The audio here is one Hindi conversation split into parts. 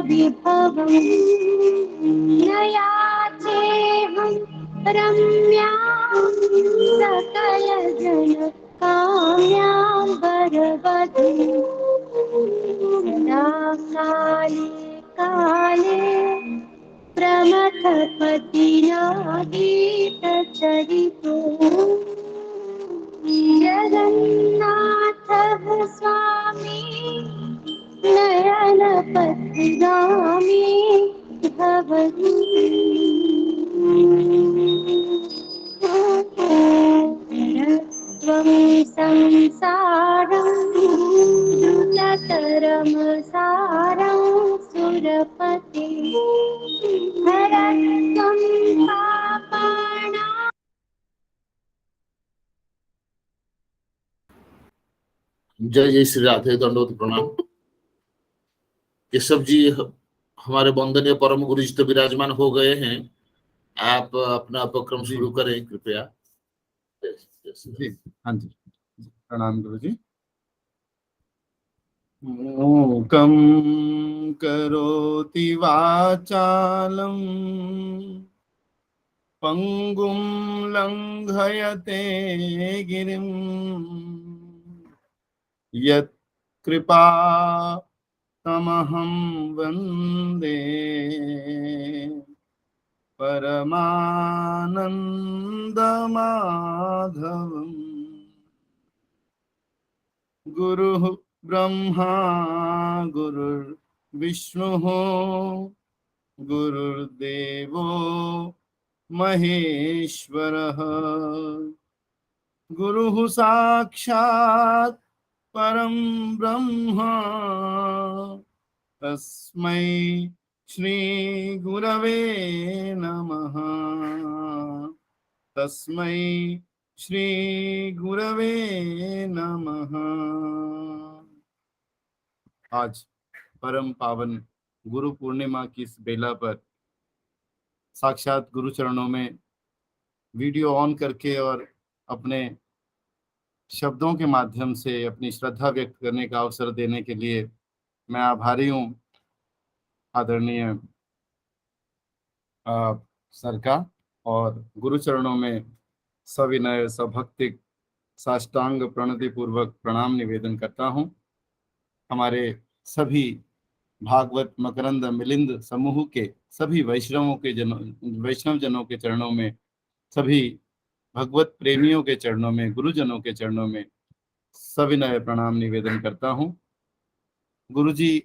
विभवम् न याचेऽहं रम्यां सकलजनकाम्यां वरवधूं सदा काले काले प्रमथपतिनागीतचरितो जगन्नाथः स्वामी नयनपथगामी भवतु त्वं संसारं द्रुततरं सारं सुरपते हरत्वं पापानां। जय जय श्री राधे, दंडवत प्रणाम। केशव जी हमारे वंदनीय परम गुरु जी तो विराजमान हो गए हैं। आप अपना उपक्रम शुरू करें कृपया। जी हाँ जी, प्रणाम गुरु जी। मूकं करोति वाचालं पंगुं लंघयते गिरिं यत् कृपा तमहं वन्दे परमानन्दमाधवम्। गुरुः ब्रह्मा गुरुर्विष्णुः गुरुर्देवो महेश्वरः गुरुः साक्षात् परं ब्रह्म तस्मै श्री गुरवे नमः। तस्मै श्री गुरवे नमः। आज परम पावन गुरु पूर्णिमा की इस बेला पर साक्षात गुरु चरणों में वीडियो ऑन करके और अपने शब्दों के माध्यम से अपनी श्रद्धा व्यक्त करने का अवसर देने के लिए मैं आभारी हूँ आदरणीय सर का, और गुरु चरणों में सविनय सभक्ति साष्टांग प्रणति पूर्वक प्रणाम निवेदन करता हूँ। हमारे सभी भागवत मकरंद मिलिंद समूह के सभी वैष्णव जनों के चरणों में, सभी भगवत प्रेमियों के चरणों में, गुरुजनों के चरणों में सविनय प्रणाम निवेदन करता हूँ। गुरु जी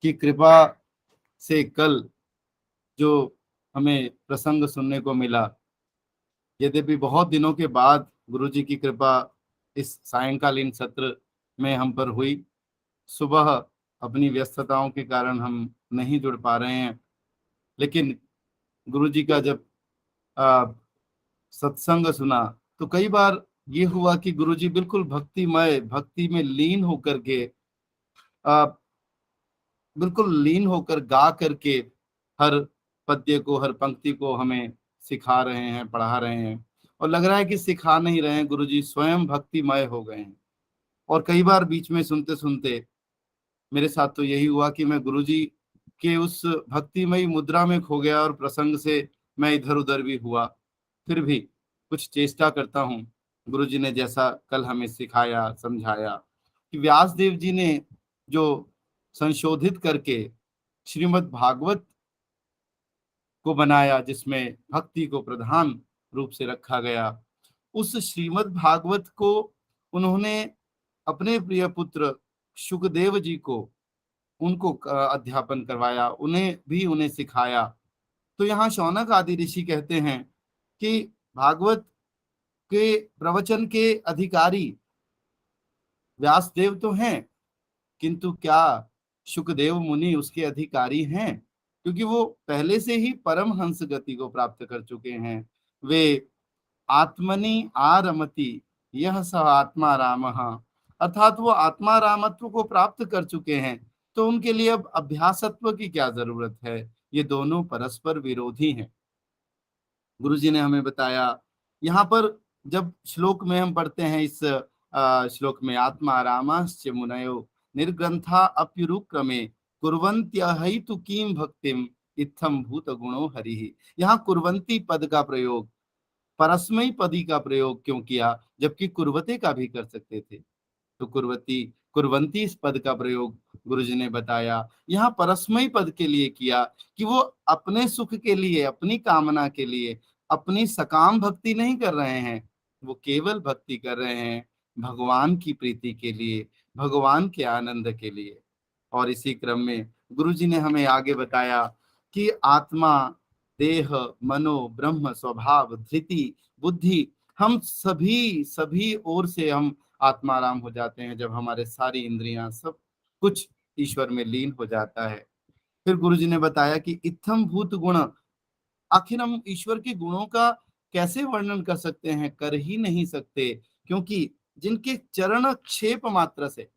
की कृपा से कल जो हमें प्रसंग सुनने को मिला, यद्यपि बहुत दिनों के बाद गुरु जी की कृपा इस सायंकालीन सत्र में हम पर हुई। सुबह अपनी व्यस्तताओं के कारण हम नहीं जुड़ पा रहे हैं, लेकिन गुरु जी का जब सत्संग सुना तो कई बार ये हुआ कि गुरु जी बिल्कुल भक्तिमय, भक्ति में लीन होकर के बिल्कुल लीन होकर गा करके हर पद्य को, हर पंक्ति को हमें सिखा रहे हैं, पढ़ा रहे हैं। और लग रहा है कि सिखा नहीं रहे हैं, गुरु जी स्वयं भक्तिमय हो गए हैं। और कई बार बीच में सुनते सुनते मेरे साथ तो यही हुआ कि मैं गुरु जी के उस भक्तिमय मुद्रा में खो गया और प्रसंग से मैं इधर उधर भी हुआ। फिर भी कुछ चेष्टा करता हूँ, गुरु जी ने जैसा कल हमें सिखाया, समझाया कि व्यास देव जी ने जो संशोधित करके श्रीमद् भागवत को बनाया, जिसमें भक्ति को प्रधान रूप से रखा गया, उस श्रीमद् भागवत को उन्होंने अपने प्रिय पुत्र शुकदेव जी को, उनको अध्यापन करवाया, उन्हें सिखाया। तो यहाँ शौनक आदि ऋषि कहते हैं कि भागवत के प्रवचन के अधिकारी व्यासदेव तो हैं, किंतु क्या शुकदेव मुनि उसके अधिकारी हैं? क्योंकि वो पहले से ही परम हंस गति को प्राप्त कर चुके हैं। वे आत्मनि आरमति यह स आत्मा रामः, अर्थात वो आत्मा रामत्व को प्राप्त कर चुके हैं, तो उनके लिए अब अभ्यासत्व की क्या जरूरत है? ये दोनों परस्पर विरोधी हैं। गुरु जी ने हमें बताया, यहाँ पर जब श्लोक में हम पढ़ते हैं, इस श्लोक में आत्मा रामाश्च मुनयो निर्ग्रंथा अप्युरुक्रमे कुर्वन्त्यहैतु कीम भक्तिम इत्थम भूत गुणो हरि। यहाँ कुर्वन्ती पद का प्रयोग, परस्मयी पदी का प्रयोग क्यों किया, जबकि कुर्वते का भी कर सकते थे। तो कुर्वती कुर्वंती इस पद का प्रयोग गुरुजी ने बताया यहाँ परस्मयी पद के लिए किया कि वो अपने सुख के लिए, अपनी कामना के लिए, अपनी सकाम भक्ति नहीं कर रहे हैं, वो केवल भक्ति कर रहे हैं भगवान की प्रीति के लिए, भगवान के आनंद के लिए। और इसी क्रम में गुरुजी ने हमें आगे बताया कि आत्मा, देह, मनो, ब्रह्म, स्वभाव, धृति, बुद्धि, हम सभी ओर से हम आत्माराम हो जाते हैं जब हमारे सारी इंद्रियां, सब कुछ ईश्वर में लीन हो जाता है। फिर गुरुजी ने बताया कि इत्थम भूत गुण, आखिर हम ईश्वर के गुणों का कैसे वर्णन कर सकते हैं, कर ही नहीं सकते, क्योंकि जिनके चरण क्षेप मात्र से,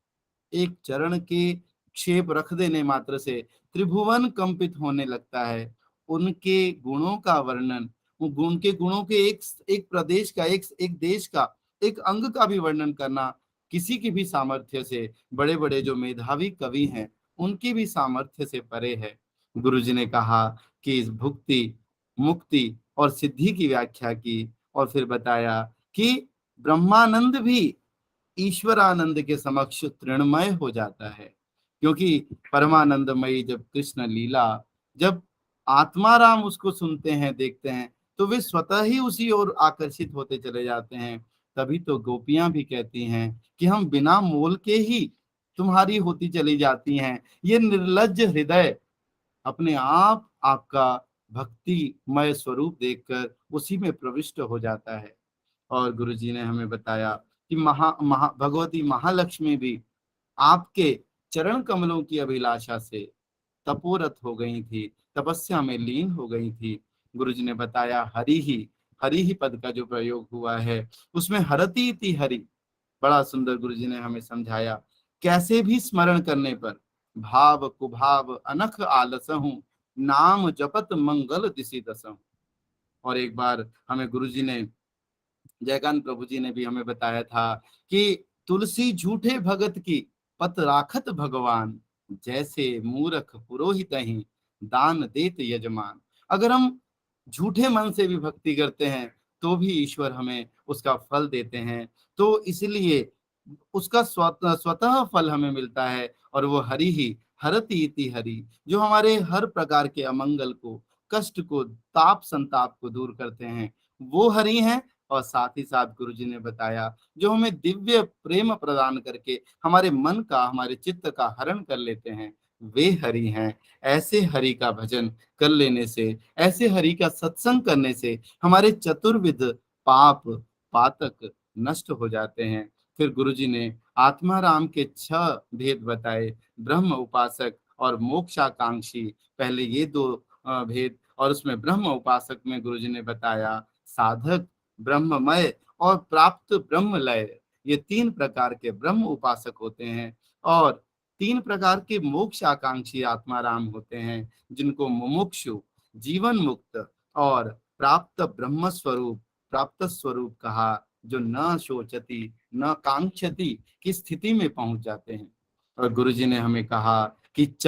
एक चरण के क्षेप रख देने मात्र से त्रिभुवन कंपित होने लगता है, उनके गुणों का वर्णन, उनके गुणों के एक प्रदेश का, एक देश का, एक अंग का भी वर्णन करना किसी की भी सामर्थ्य से, बड़े बड़े जो मेधावी कवि हैं उनकी भी सामर्थ्य से परे है। गुरुजी ने कहा कि इस भुक्ति, मुक्ति और सिद्धि की व्याख्या की और फिर बताया कि ब्रह्मानंद भी ईश्वरानंद के समक्ष तृणमय हो जाता है, क्योंकि परमानंदमयी जब कृष्ण लीला, जब आत्माराम उसको सुनते हैं, देखते हैं, तो वे स्वतः ही उसी ओर आकर्षित होते चले जाते हैं। तभी तो गोपियां भी कहती हैं कि हम बिना मोल के ही तुम्हारी होती चली जाती हैं। ये निर्लज्ज हृदय अपने आप आपका भक्तिमय स्वरूप देखकर उसी में प्रविष्ट हो जाता है। और गुरुजी ने हमें बताया कि भगवती महालक्ष्मी भी आपके चरण कमलों की अभिलाषा से तपोरत हो गई थी, तपस्या में लीन हो गई थी। गुरुजी ने बताया हरि ही पद का जो प्रयोग हुआ है उसमें हरति इति हरि, बड़ा सुंदर गुरुजी ने हमें समझाया, कैसे भी स्मरण करने पर भाव कुभाव अनख आलसहु, नाम जपत मंगल दिशि दसहु। और एक बार हमें गुरुजी ने, जयकांत प्रभु जी ने भी हमें बताया था कि तुलसी झूठे भगत की पत राखत भगवान, जैसे मूर्ख पुरोहित ही दान देत यजमान। अगर हम झूठे मन से भी भक्ति करते हैं तो भी ईश्वर हमें उसका फल देते हैं, तो इसलिए उसका स्वतः फल हमें मिलता है, और वो हरि ही, हरति इति हरि, जो हमारे हर प्रकार के अमंगल को, कष्ट को, ताप संताप को दूर करते हैं, वो हरि हैं। और साथ ही साथ गुरुजी ने बताया जो हमें दिव्य प्रेम प्रदान करके हमारे मन का, हमारे चित्त का हरण कर लेते हैं, वे हरि हैं। ऐसे हरि का भजन कर लेने से, ऐसे हरि का सत्संग करने से हमारे चतुर्विध पाप पातक नष्ट हो जाते हैं। फिर गुरुजी ने आत्माराम के 6 भेद बताए, ब्रह्म उपासक और मोक्षाकांक्षी, पहले ये 2 भेद, और उसमें ब्रह्म उपासक में गुरुजी ने बताया साधक, ब्रह्ममय और प्राप्त ब्रह्मलय, ये 3 प्रकार के ब्रह्म उपासक होते हैं। और 3 प्रकार के मोक्ष आकांक्षी आत्माराम होते हैं, जिनको मुमुक्षु, जीवन मुक्त और प्राप्त ब्रह्म स्वरूप, प्राप्त स्वरूप कहा, जो न शोचती न कांक्षती की स्थिति में पहुंच जाते हैं। और गुरुजी ने हमें कहा कि च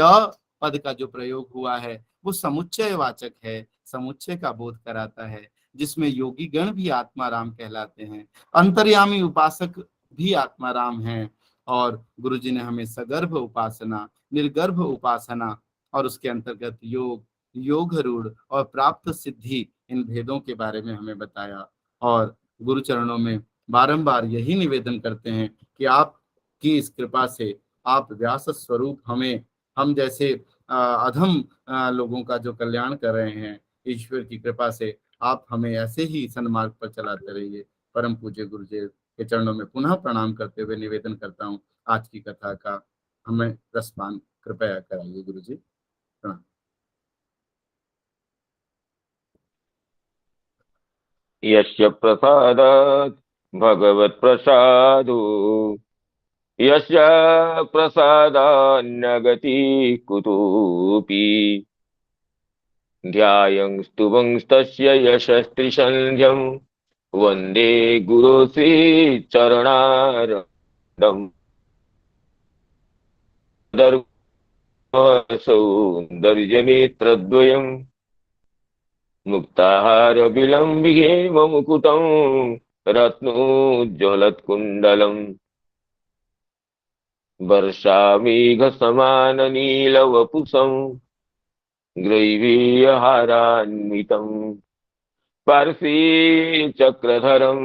पद का जो प्रयोग हुआ है वो समुच्चय वाचक है, समुच्चय का बोध कराता है, जिसमें योगी गण भी आत्माराम कहलाते हैं, अंतर्यामी उपासक भी आत्माराम हैं। और गुरुजी ने हमें सगर्भ उपासना, निर्गर्भ उपासना और उसके अंतर्गत योग, योगरूढ़ और प्राप्त सिद्धि, इन भेदों के बारे में हमें बताया। और गुरु चरणों में बारंबार यही निवेदन करते हैं कि आपकी इस कृपा से, आप व्यास स्वरूप हमें, हम जैसे अधम लोगों का जो कल्याण कर रहे हैं, ईश्वर की कृपा से आप हमें ऐसे ही सन्मार्ग पर चलाते रहिए। परम पूज्य गुरुदेव के चरणों में पुनः प्रणाम करते हुए निवेदन करता हूँ, आज की कथा का हमें रसपान कृपया कराइए। गुरु जी प्रणाम। यस्य प्रसादात् भगवत् प्रसादो, यस्य प्रसादान्नगति कुतोऽपि, ध्यायंस्तुवंस्तस्य यशस्त्रिसन्ध्यं, वन्दे गुरु श्रीचरणारविन्दम्। सौन्दर्यनेत्रद्वयम् मुक्ताहार विलम्बिगे मुकुटं रत्नोज्ज्वलत्कुण्डलम् वर्षामेघसमाननीलवपुषं ग्रैवीयहारान्वितम् पार्श्वे चक्रधरं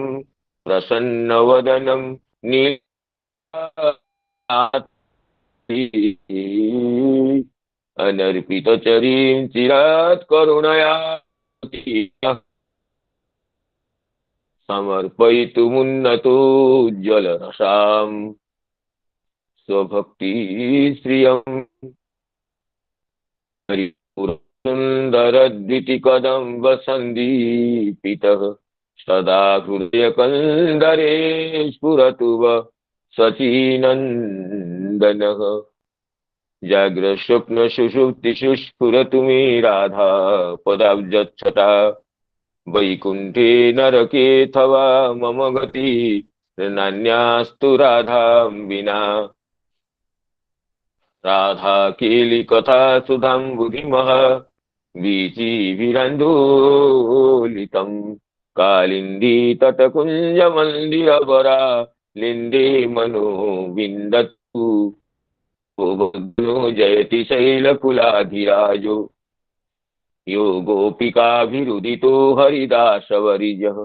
प्रसन्नवदनं अनर्पितचरीं चिरात् करुणया समर्पयितुमुन्नतोज्ज्वलरसाम् स्वभक्तिश्रियम् सुन्दरद्वितिकदम्ब सन्दीपितः सदा हृदयकन्दरे स्फुरतु वः सचीनन्दनः जाग्रत्स्वप्नसुषुप्तिषु स्फुरतु मे राधा पदाब्जच्छटा वैकुण्ठे नरकेऽथवा मम गति नान्यास्तु राधां विना राधा केलिकथा सुधाम्बुधिमः वीचिभिरन्दोलितम् कालिन्दी तटकुञ्जमन्दिरवरा लिन्दे मनो विन्दतु भग्नो जयति शैलकुलाधिराजो यो गोपिकाभिरुदितो हरिदासवरिजः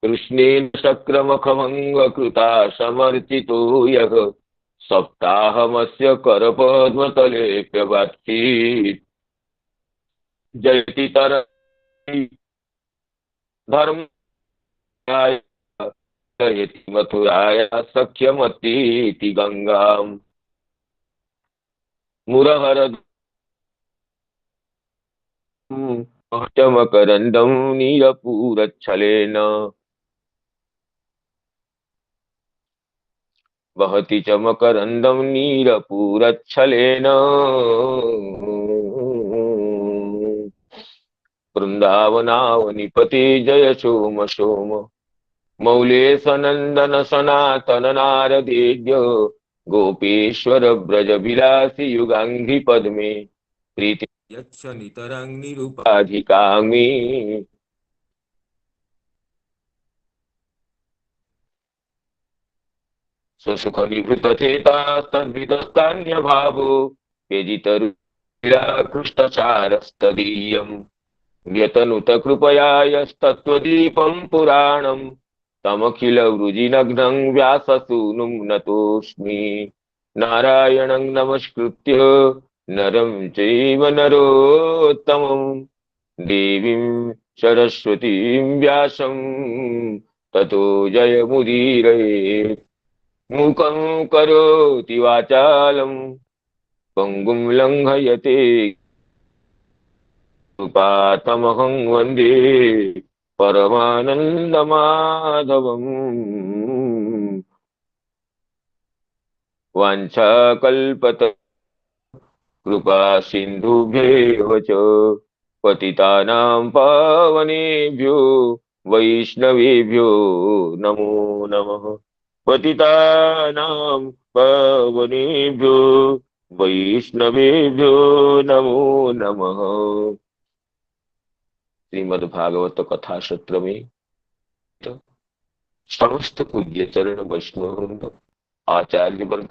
कृष्णेन शक्रमखभङ्गकृता समर्चितो यः सप्ताहमस्य करपद्मतलेऽप्यवात्सीत् जयति धर्माय जयति मथुराया सख्यमतीति गंगाम् मुरहर चमकरन्दं नीलपूरच्छलेन वहति चमकरन्दं नीलपूरच्छलेन वृन्दावनावनिपते जय सोम सोम मौलेशनन्दन सनातन नारदेद्य गोपेश्वर ब्रज विलासी युगांघ्रि पद्मे प्रीति यच्छ नितरां निरुपाधिकामि सुसुख निभृत चेता तद्विदस्तान्य भावो व्यजितरुचिराकृष्टचारस्तदीयम् व्यतनुत कृपया यस्तत्त्वदीपं पुराणं तमखिल वृजिनग्नं व्याससूनुं नतोऽस्मि नारायणं नमस्कृत्य नरं चैव नरोत्तमं देवीं सरस्वतीं व्यासं ततो जयमुदीरये मूकं करोति वाचालं पङ्गुं लङ्घयते कृपातमहं वन्दे परमानन्दमाधवम् वाञ्छाकल्पत कृपा सिन्धुभ्येव च पतितानां पावनेभ्यो वैष्णवेभ्यो नमो नमः पतितानां पावनेभ्यो वैष्णवेभ्यो नमो नमः। श्रीमद्भागवत कथा सत्र में समस्त पूज्य चरण वैष्णव वृंद, आचार्य वर्ग,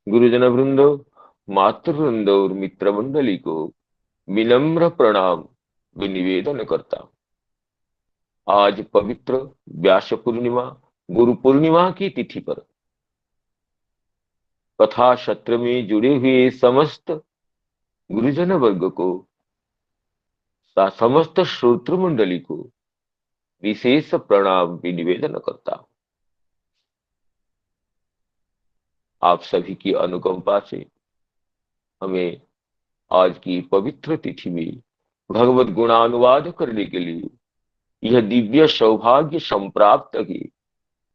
गुरुजन वृंद, मातृ वृंद और मित्र मंडली को विनम्र प्रणाम विनिवेदन करता हूं। आज पवित्र व्यास पूर्णिमा गुरु पूर्णिमा की तिथि पर कथा सत्र में जुड़े हुए समस्त गुरुजन वर्ग को, समस्त श्रोतृ मंडली को विशेष प्रणाम विनिवेदन करता हूं। आप सभी की अनुकंपा से हमें आज की पवित्र तिथि में भगवत गुणानुवाद करने के लिए यह दिव्य सौभाग्य संप्राप्त है।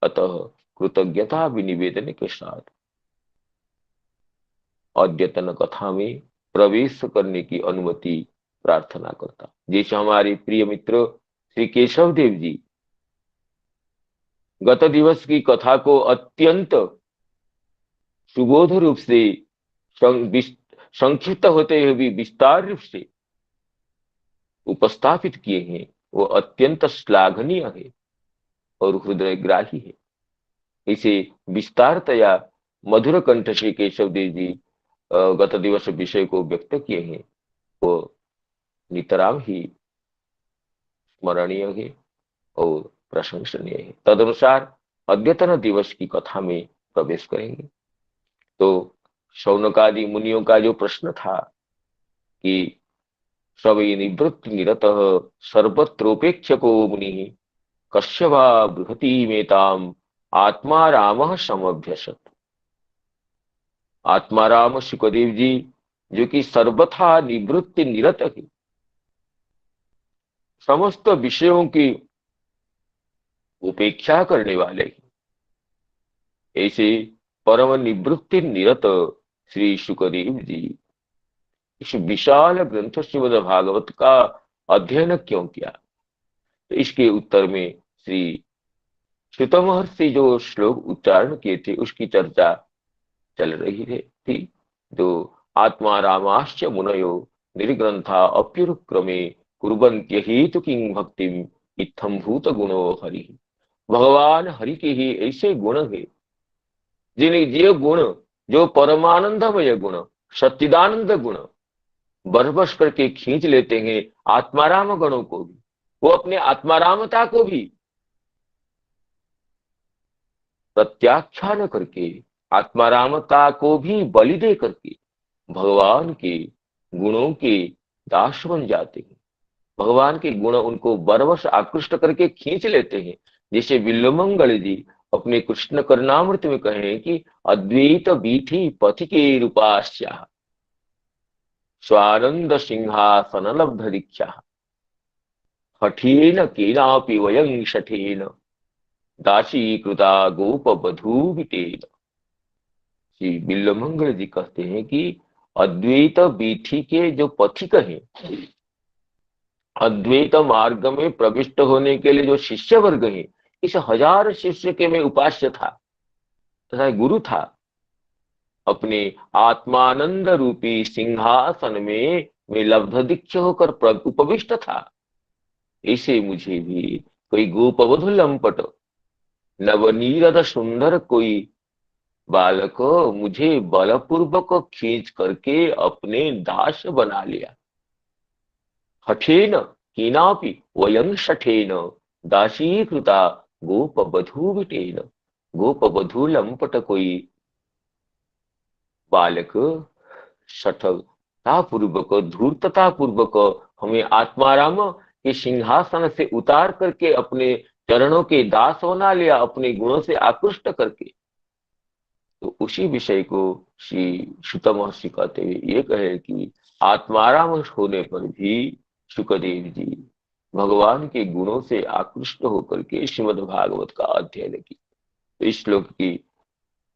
अतः कृतज्ञता विनिवेदन के साथ अद्यतन कथा में प्रवेश करने की अनुमति प्रार्थना करता। जैसे हमारे प्रिय मित्र श्री केशव देव जी गत दिवस की कथा को अत्यंत सुबोध रूप से संक्षिप्त होते हुए भी विस्तार रूप से उपस्थापित किए हैं, वो अत्यंत श्लाघनीय है और हृदयग्राही है। इसे विस्तारतया मधुर कंठ से केशव देव जी गत दिवस विषय को व्यक्त किए हैं, वो नितराम ही स्मरणीय है और प्रशंसनीय है। तदनुसार अद्यतन दिवस की कथा में प्रवेश करेंगे। तो शौनकादि मुनियों का जो प्रश्न था कि सवै निवृत्ति निरतः सर्वत्रोपेक्षको मुनि कस्य वा बृहति मेताम आत्मा रामः समभ्यसत। आत्माराम सुखदेव जी जो कि सर्वथा निवृत्ति निरत है, समस्त विषयों की उपेक्षा करने वाले, ऐसे परम निवृत्ति निरत श्री सुखदेव जी इस विशाल ग्रंथ श्रीमद् भागवत का अध्ययन क्यों किया? तो इसके उत्तर में श्री श्रुत महर्षि जो श्लोक उच्चारण किए थे उसकी चर्चा चल रही थी। जो आत्मा रामाश्च मुनयो निर्ग्रंथा अप्युरुक्रमे कुर्वन्त्यहेतु किं भक्तिम इत्थम भूत गुणो हरि। भगवान हरि के ही ऐसे गुण है ये गुण जो परमानंदमय गुण, सच्चिदानंद गुण बरबस करके खींच लेते हैं आत्माराम गणों को भी, वो अपने आत्मारामता को भी प्रत्याख्यान करके, आत्मारामता को भी बलि दे करके भगवान के गुणों के दास बन जाते हैं। भगवान के गुण उनको बरबस आकृष्ट करके खींच लेते हैं। जैसे बिल्वमंगल जी अपने कृष्ण करनामृत में कहे कि अद्वैत बीठी पथिके रूपास्या स्वानंद सिंहासन लब्ध दीक्षा हठेन केनापि वयं शठेन दासी कृता गोप बधू विटेन। श्री बिल्वमंगल जी कहते हैं कि अद्वैत बीठी के जो पथिक हैं, अद्वैत मार्ग में प्रविष्ट होने के लिए जो शिष्य वर्ग है, इस 1000 शिष्य के में उपास्य था तथा गुरु था, अपने आत्मानंद रूपी सिंहासन में मैं लब्ध दीक्ष होकर उपविष्ट था। ऐसे मुझे भी कोई गोपवधु लंपट नवनीरद सुंदर कोई बालक मुझे बलपूर्वक खींच करके अपने दास बना लिया। हठेन कीनापि वयं शठेन दासीकृता गोपवधू विटेन। गोपवधू लंपट कोई बालक शठता पूर्वक, धूर्तता पूर्वक हमें आत्माराम के सिंहासन से उतार करके अपने चरणों के दास बना लिया, अपने गुणों से आकृष्ट करके। तो उसी विषय को श्री श्रुत महर्षि कहते हुए ये कहे कि आत्माराम होने पर भी सुखदेव जी भगवान के गुणों से आकृष्ट होकर के श्रीमद् भागवत का अध्ययन की। तो इस श्लोक की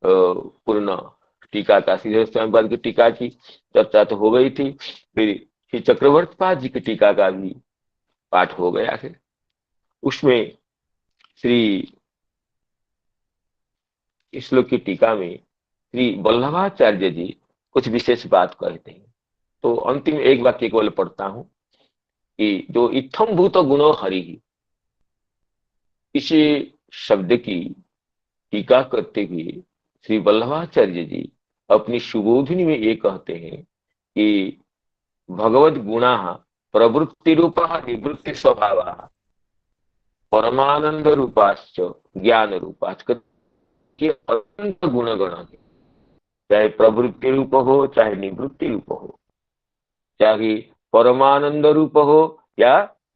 पूर्ण टीका का श्री स्वामीपाद की टीका की चर्चा तो हो गई थी, फिर श्री चक्रवर्ती पाद जी की टीका का भी पाठ हो गया है। उसमें श्री इस श्लोक की टीका में श्री वल्लभाचार्य जी कुछ विशेष बात कहते हैं। तो अंतिम एक वाक्य केवल पढ़ता हूं कि जो इत्थम भूत गुणो हरि, इसी शब्द की टीका करते हुए श्री वल्लभाचार्य जी अपनी सुबोधिनी में ये कहते हैं कि भगवद गुणा प्रवृत्ति रूपा निवृत्ति स्वभाव परमानंद रूपाश्च ज्ञान रूपाश्च के अत्यंत गुणगण है। चाहे प्रवृत्ति रूप हो, चाहे निवृत्ति रूप हो, चाहे परमानंद रूप हो या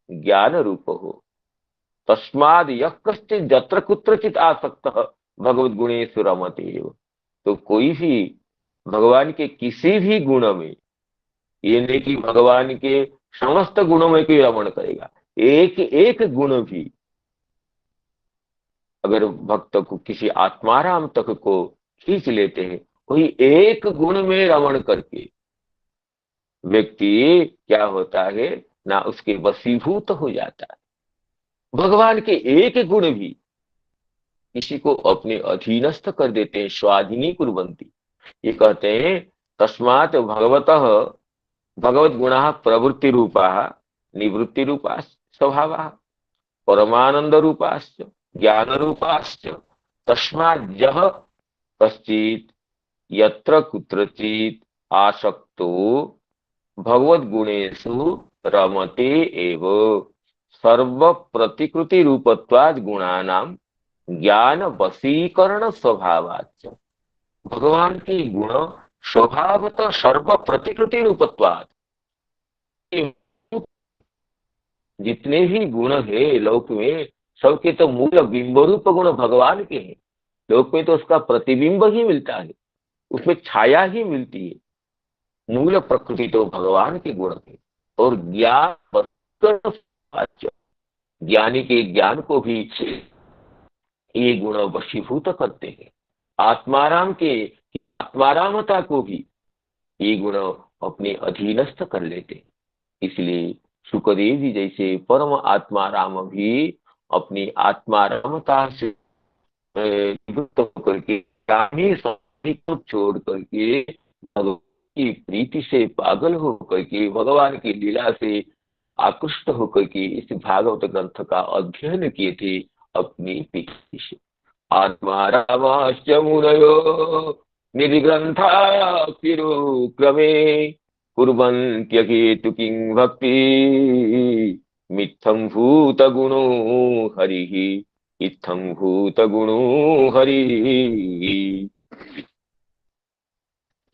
ज्ञान रूप हो। तस्माद यः कश्चित् जत्र कुत्रचित् आसक्तः भगवद गुणेषु रमते एव। तो कोई भी भगवान के किसी भी गुण में, ये नहीं कि भगवान के समस्त गुणों में कोई रमण करेगा, एक एक गुण भी अगर भक्त को किसी आत्माराम तक को खींच लेते हैं, वही एक गुण में रमण करके व्यक्ति क्या होता है ना, उसके वशीभूत हो जाता है। भगवान के एक गुण भी किसी को अपने अधीनस्थ कर देते हैं, स्वाधीनी कुर्वन्ति। ये कहते हैं तस्मात् भगवतः भगवद गुणा प्रवृत्ति रूपा निवृत्ति रूपा स्वभाव परमानंद रूपाश्च ज्ञान रूपाश्च तस्मात् यः कश्चित् यत्र कुत्रचित् आसक्तो भगवद गुणेषु रमते एव सर्व प्रतिकृति रूपत्वाद गुणानां ज्ञान वशीकरण स्वभावाच्च। भगवान के गुण स्वभावतः सर्व प्रतिकृति रूपत्वाद, जितने भी गुण है लोक में सबके तो मूल बिंब रूप गुण भगवान के हैं। लोक में तो उसका प्रतिबिंब ही मिलता है, उसमें छाया ही मिलती है। मूल प्रकृति तो भगवान के गुण है। और ज्ञान ज्ञानी के ज्ञान को भी ये गुण वशीभूत करते हैं। आत्माराम के आत्मारामता को भी ये गुण अपने अधीनस्थ कर लेते हैं। इसलिए सुखदेव जी जैसे परम आत्माराम भी अपनी आत्मारामता से निवृत्त होकर के को छोड़ करके भगवान की प्रीति से पागल होकर के भगवान की लीला से आकृष्ट होकर के इस भागवत ग्रंथ का अध्ययन किए थे अपनी पीठी से। आत्मारामाश्च मुनयो निर्ग्रंथा क्रमे कुर्वन्त्यकेतु किं भक्ति मित्थं भूत गुणो हरिः इत्थं भूत गुणो हरिः।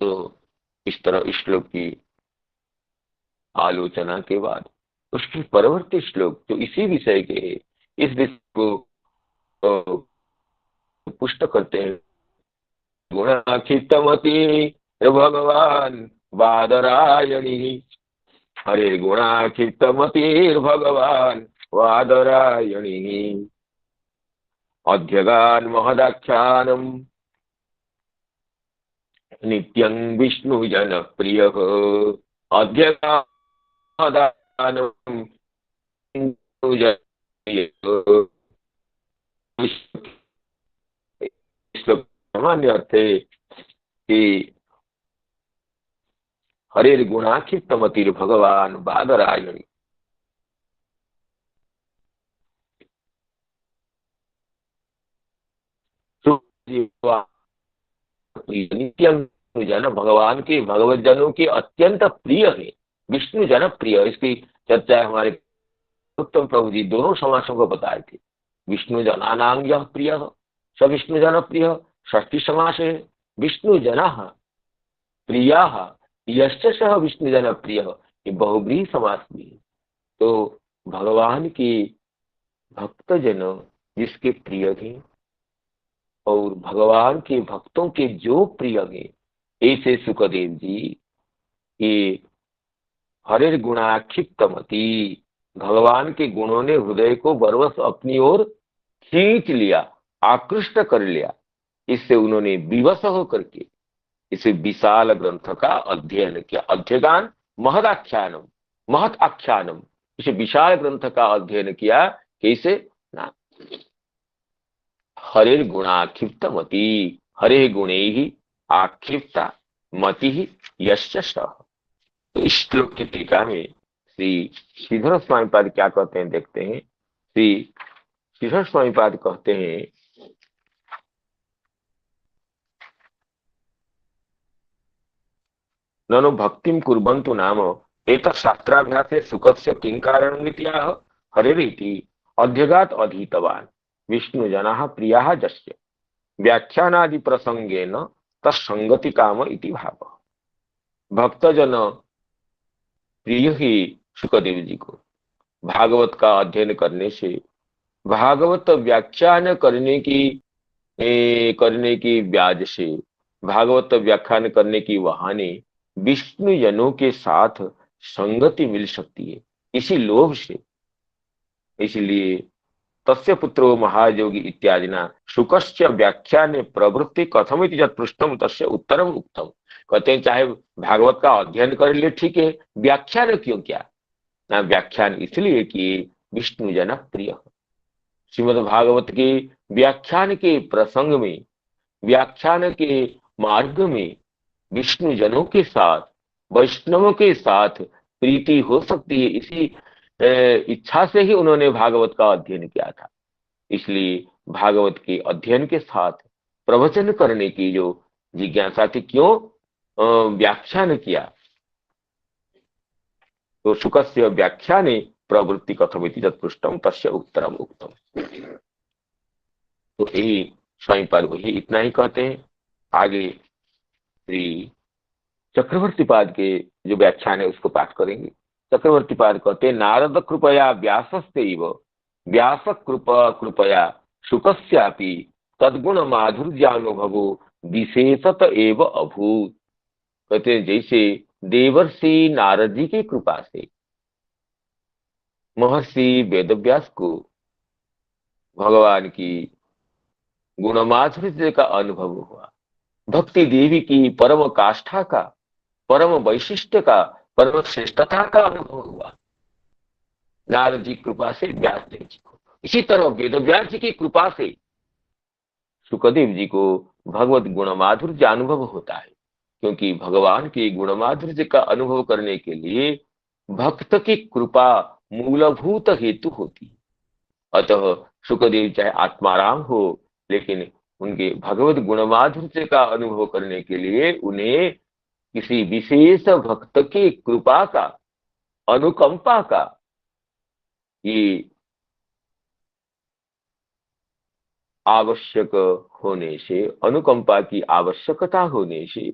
तो इस तरह श्लोक की आलोचना के बाद उसके परवर्ती श्लोक जो इसी विषय के है, इस विषय को पुष्ट करते हैं। गुणाखितमति भगवान वादरायणी, हरे गुणाखितमतिर भगवान वादरायणी अध्यगान महदाख्यानम नित्यं विष्णु जन प्रिय अध्यगान सामान्य अर्थ है कि हरे गुणाखितमतिर भगवान बादरायणी। नित्यं जन भगवान के भगवत जनों के अत्यंत प्रिय है, विष्णु जन प्रिय। इसकी चर्चा हमारे उत्तम प्रभु जी दोनों समासों को बताए थे। विष्णु जनानां यह प्रिय स विष्णु जन प्रिय, षष्ठी समास है। विष्णु जना प्रिया यश्च सह विष्णु जन प्रिय, ये बहुब्रीहि समास भी है। तो भगवान के भक्त जन जिसके प्रिय हैं और भगवान के भक्तों के जो प्रिय हैं, ऐसे सुखदेव जी ये हरे गुणाखितमति, भगवान के गुणों ने हृदय को बरबस अपनी ओर खींच लिया, आकृष्ट कर लिया। इससे उन्होंने विवश होकर के इस विशाल ग्रंथ का अध्ययन किया। अध्ययन महदाख्यानम, महत आख्यानम, इस विशाल ग्रंथ का अध्ययन किया। कैसे ना, हरे गुणाक्षिप्तमति, हरे गुणे ही आक्षिप्ता मति यश्च सः। तो इस श्लोक की टीका में श्री श्रीधर स्वामी पाद क्या कहते हैं देखते हैं। श्री श्रीधर स्वामी पाद कहते हैं, ननु भक्तिं कुर्वन्तु नाम एतत् शास्त्राभ्यासे सुखस्य किं कारणम् इत्याह हरेरिति अध्यगात् अधीतवान् विष्णु जनाः प्रियाः जस्य व्याख्यानादि प्रसंगेन तत्संगति काम इति भावः। भक्तजन प्रिय ही सुखदेव जी को भागवत का अध्ययन करने से, भागवत व्याख्यान करने की ब्याज से, भागवत व्याख्यान करने की बहाने विष्णु जनों के साथ संगति मिल सकती है, इसी लोभ से। इसलिए तस्य पुत्रो महायोगी इत्यादिना शुकस्य व्याख्याने प्रवृत्ति कथमिति यत् पृष्ठम तस्य उत्तरम उक्तम। कहते हैं चाहे भागवत का अध्ययन कर ले ठीक है, व्याख्यान क्यों क्या ना, व्याख्यान इसलिए कि विष्णु जन प्रिय। श्रीमद् भागवत के व्याख्यान के प्रसंग में, व्याख्यान के मार्ग में विष्णु जनों के साथ, वैष्णवों के साथ प्रीति हो सकती है, इसी इच्छा से ही उन्होंने भागवत का अध्ययन किया था। इसलिए भागवत के अध्ययन के साथ प्रवचन करने की जो जिज्ञासा थी, क्यों व्याख्यान किया, तो शुकस्य व्याख्याने प्रवृत्ति कथमिति तत्पृष्टम तस्य उत्तरम उक्तम। तो यही स्वामीपाद वही इतना ही कहते हैं। आगे श्री चक्रवर्ती पाद के जो व्याख्यान है उसको पाठ करेंगे। चक्रवर्ती पाद कहते हैं, नारद कृपया व्यासस्तेव व्यास कृपया शुकस्यापि तद्गुण माधुर्यानुभवो विशेषत एव अभूत। कहते हैं जैसे देवर्षि नारद जी की कृपा से महर्षि वेदव्यास को भगवान की गुणमाधुर्य का अनुभव हुआ, भक्ति देवी की परम काष्ठा का, परम वैशिष्ट्य का, परम श्रेष्ठता का अनुभव हुआ नारद जी कृपा से व्यास देव जी को। इसी तरह वेदव्यास जी की कृपा से सुखदेव जी को भगवत गुणमाधुर्य अनुभव होता है, क्योंकि भगवान के गुणमाधुर्य का अनुभव करने के लिए भक्त की कृपा मूलभूत हेतु होती है। अतः सुखदेव चाहे आत्माराम हो, लेकिन उनके भगवत गुणमाधुर्य का अनुभव करने के लिए उन्हें किसी विशेष भक्त की कृपा का, अनुकंपा का, ये आवश्यक होने से, अनुकंपा की आवश्यकता होने से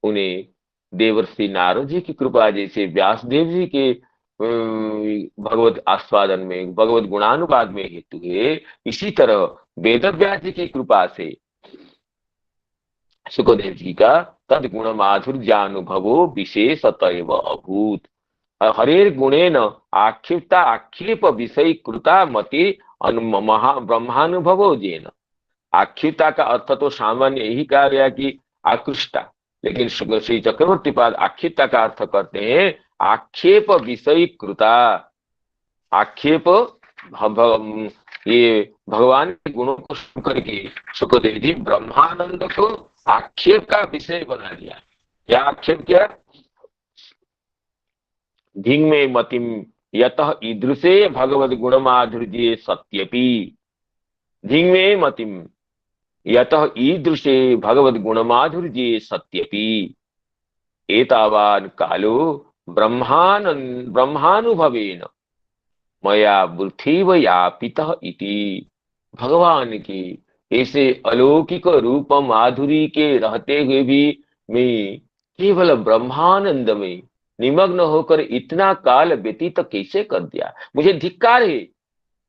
उन्हें देवर्षि नारद जी की कृपा, जैसे व्यासदेव जी के भगवत आस्वादन में, भगवत गुणानुवाद में हेतु है, इसी तरह वेदव्यास जी की कृपा से सुखदेव जी का तद गुण माधुर्यानुभवो विशेषतैव अभूत। हरेर गुणेन आक्षिप्ता आक्षेप विषय कृता मति ब्रह्मानुभवो जेन। आक्षिप्ता का अर्थ तो सामान्य यही कहा गया कि आकृष्टा, लेकिन श्री चक्रवर्ती पाद आक्षिप्ता का अर्थ करते हैं आक्षेप विषय कृता। आक्षेप ये भगवान के गुणों को सुन करके सुखदेव जी ब्रह्मानंद को आक्षेप का विषय बना दिया। क्या आक्षेप किया? धिंग में मतिम यतः ईदृशे भगवद गुणमाधुर्ये सत्यपि। धिंग में मतिम यतः ईदृशे भगवद गुणमाधुर्ये सत्यपि एतावान कालो ब्रह्मानुभवेन मया बुद्धिव यापितः इति। भगवान की ऐसे अलौकिक रूप माधुरी के रहते हुए भी मैं केवल ब्रह्मानंद में निमग्न होकर इतना काल व्यतीत कैसे कर दिया, मुझे धिक्कार है।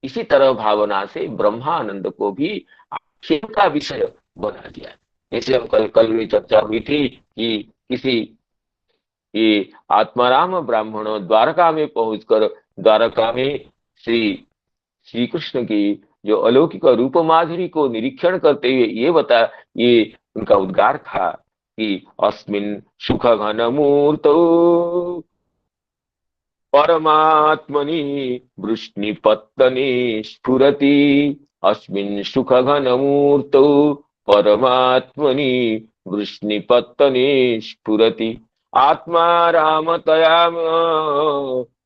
इसी तरह भावना से ब्रह्मानंद को भी आक्षेप का विषय बना दिया। जैसे हम कल में चर्चा हुई थी कि किसी ये आत्माराम ब्राह्मण द्वारका में पहुंचकर द्वारका में श्री कृष्ण की जो अलौकिक रूप माधुरी को निरीक्षण करते हुए ये उनका उद्गार था कि अस्मिन् सुख घन मूर्तो परमात्मनि वृष्णिपत्तने स्फुरति। अस्मिन् सुख घन मूर्तो परमात्मनि वृष्णिपत्तने स्फुरति। आत्मा रामतया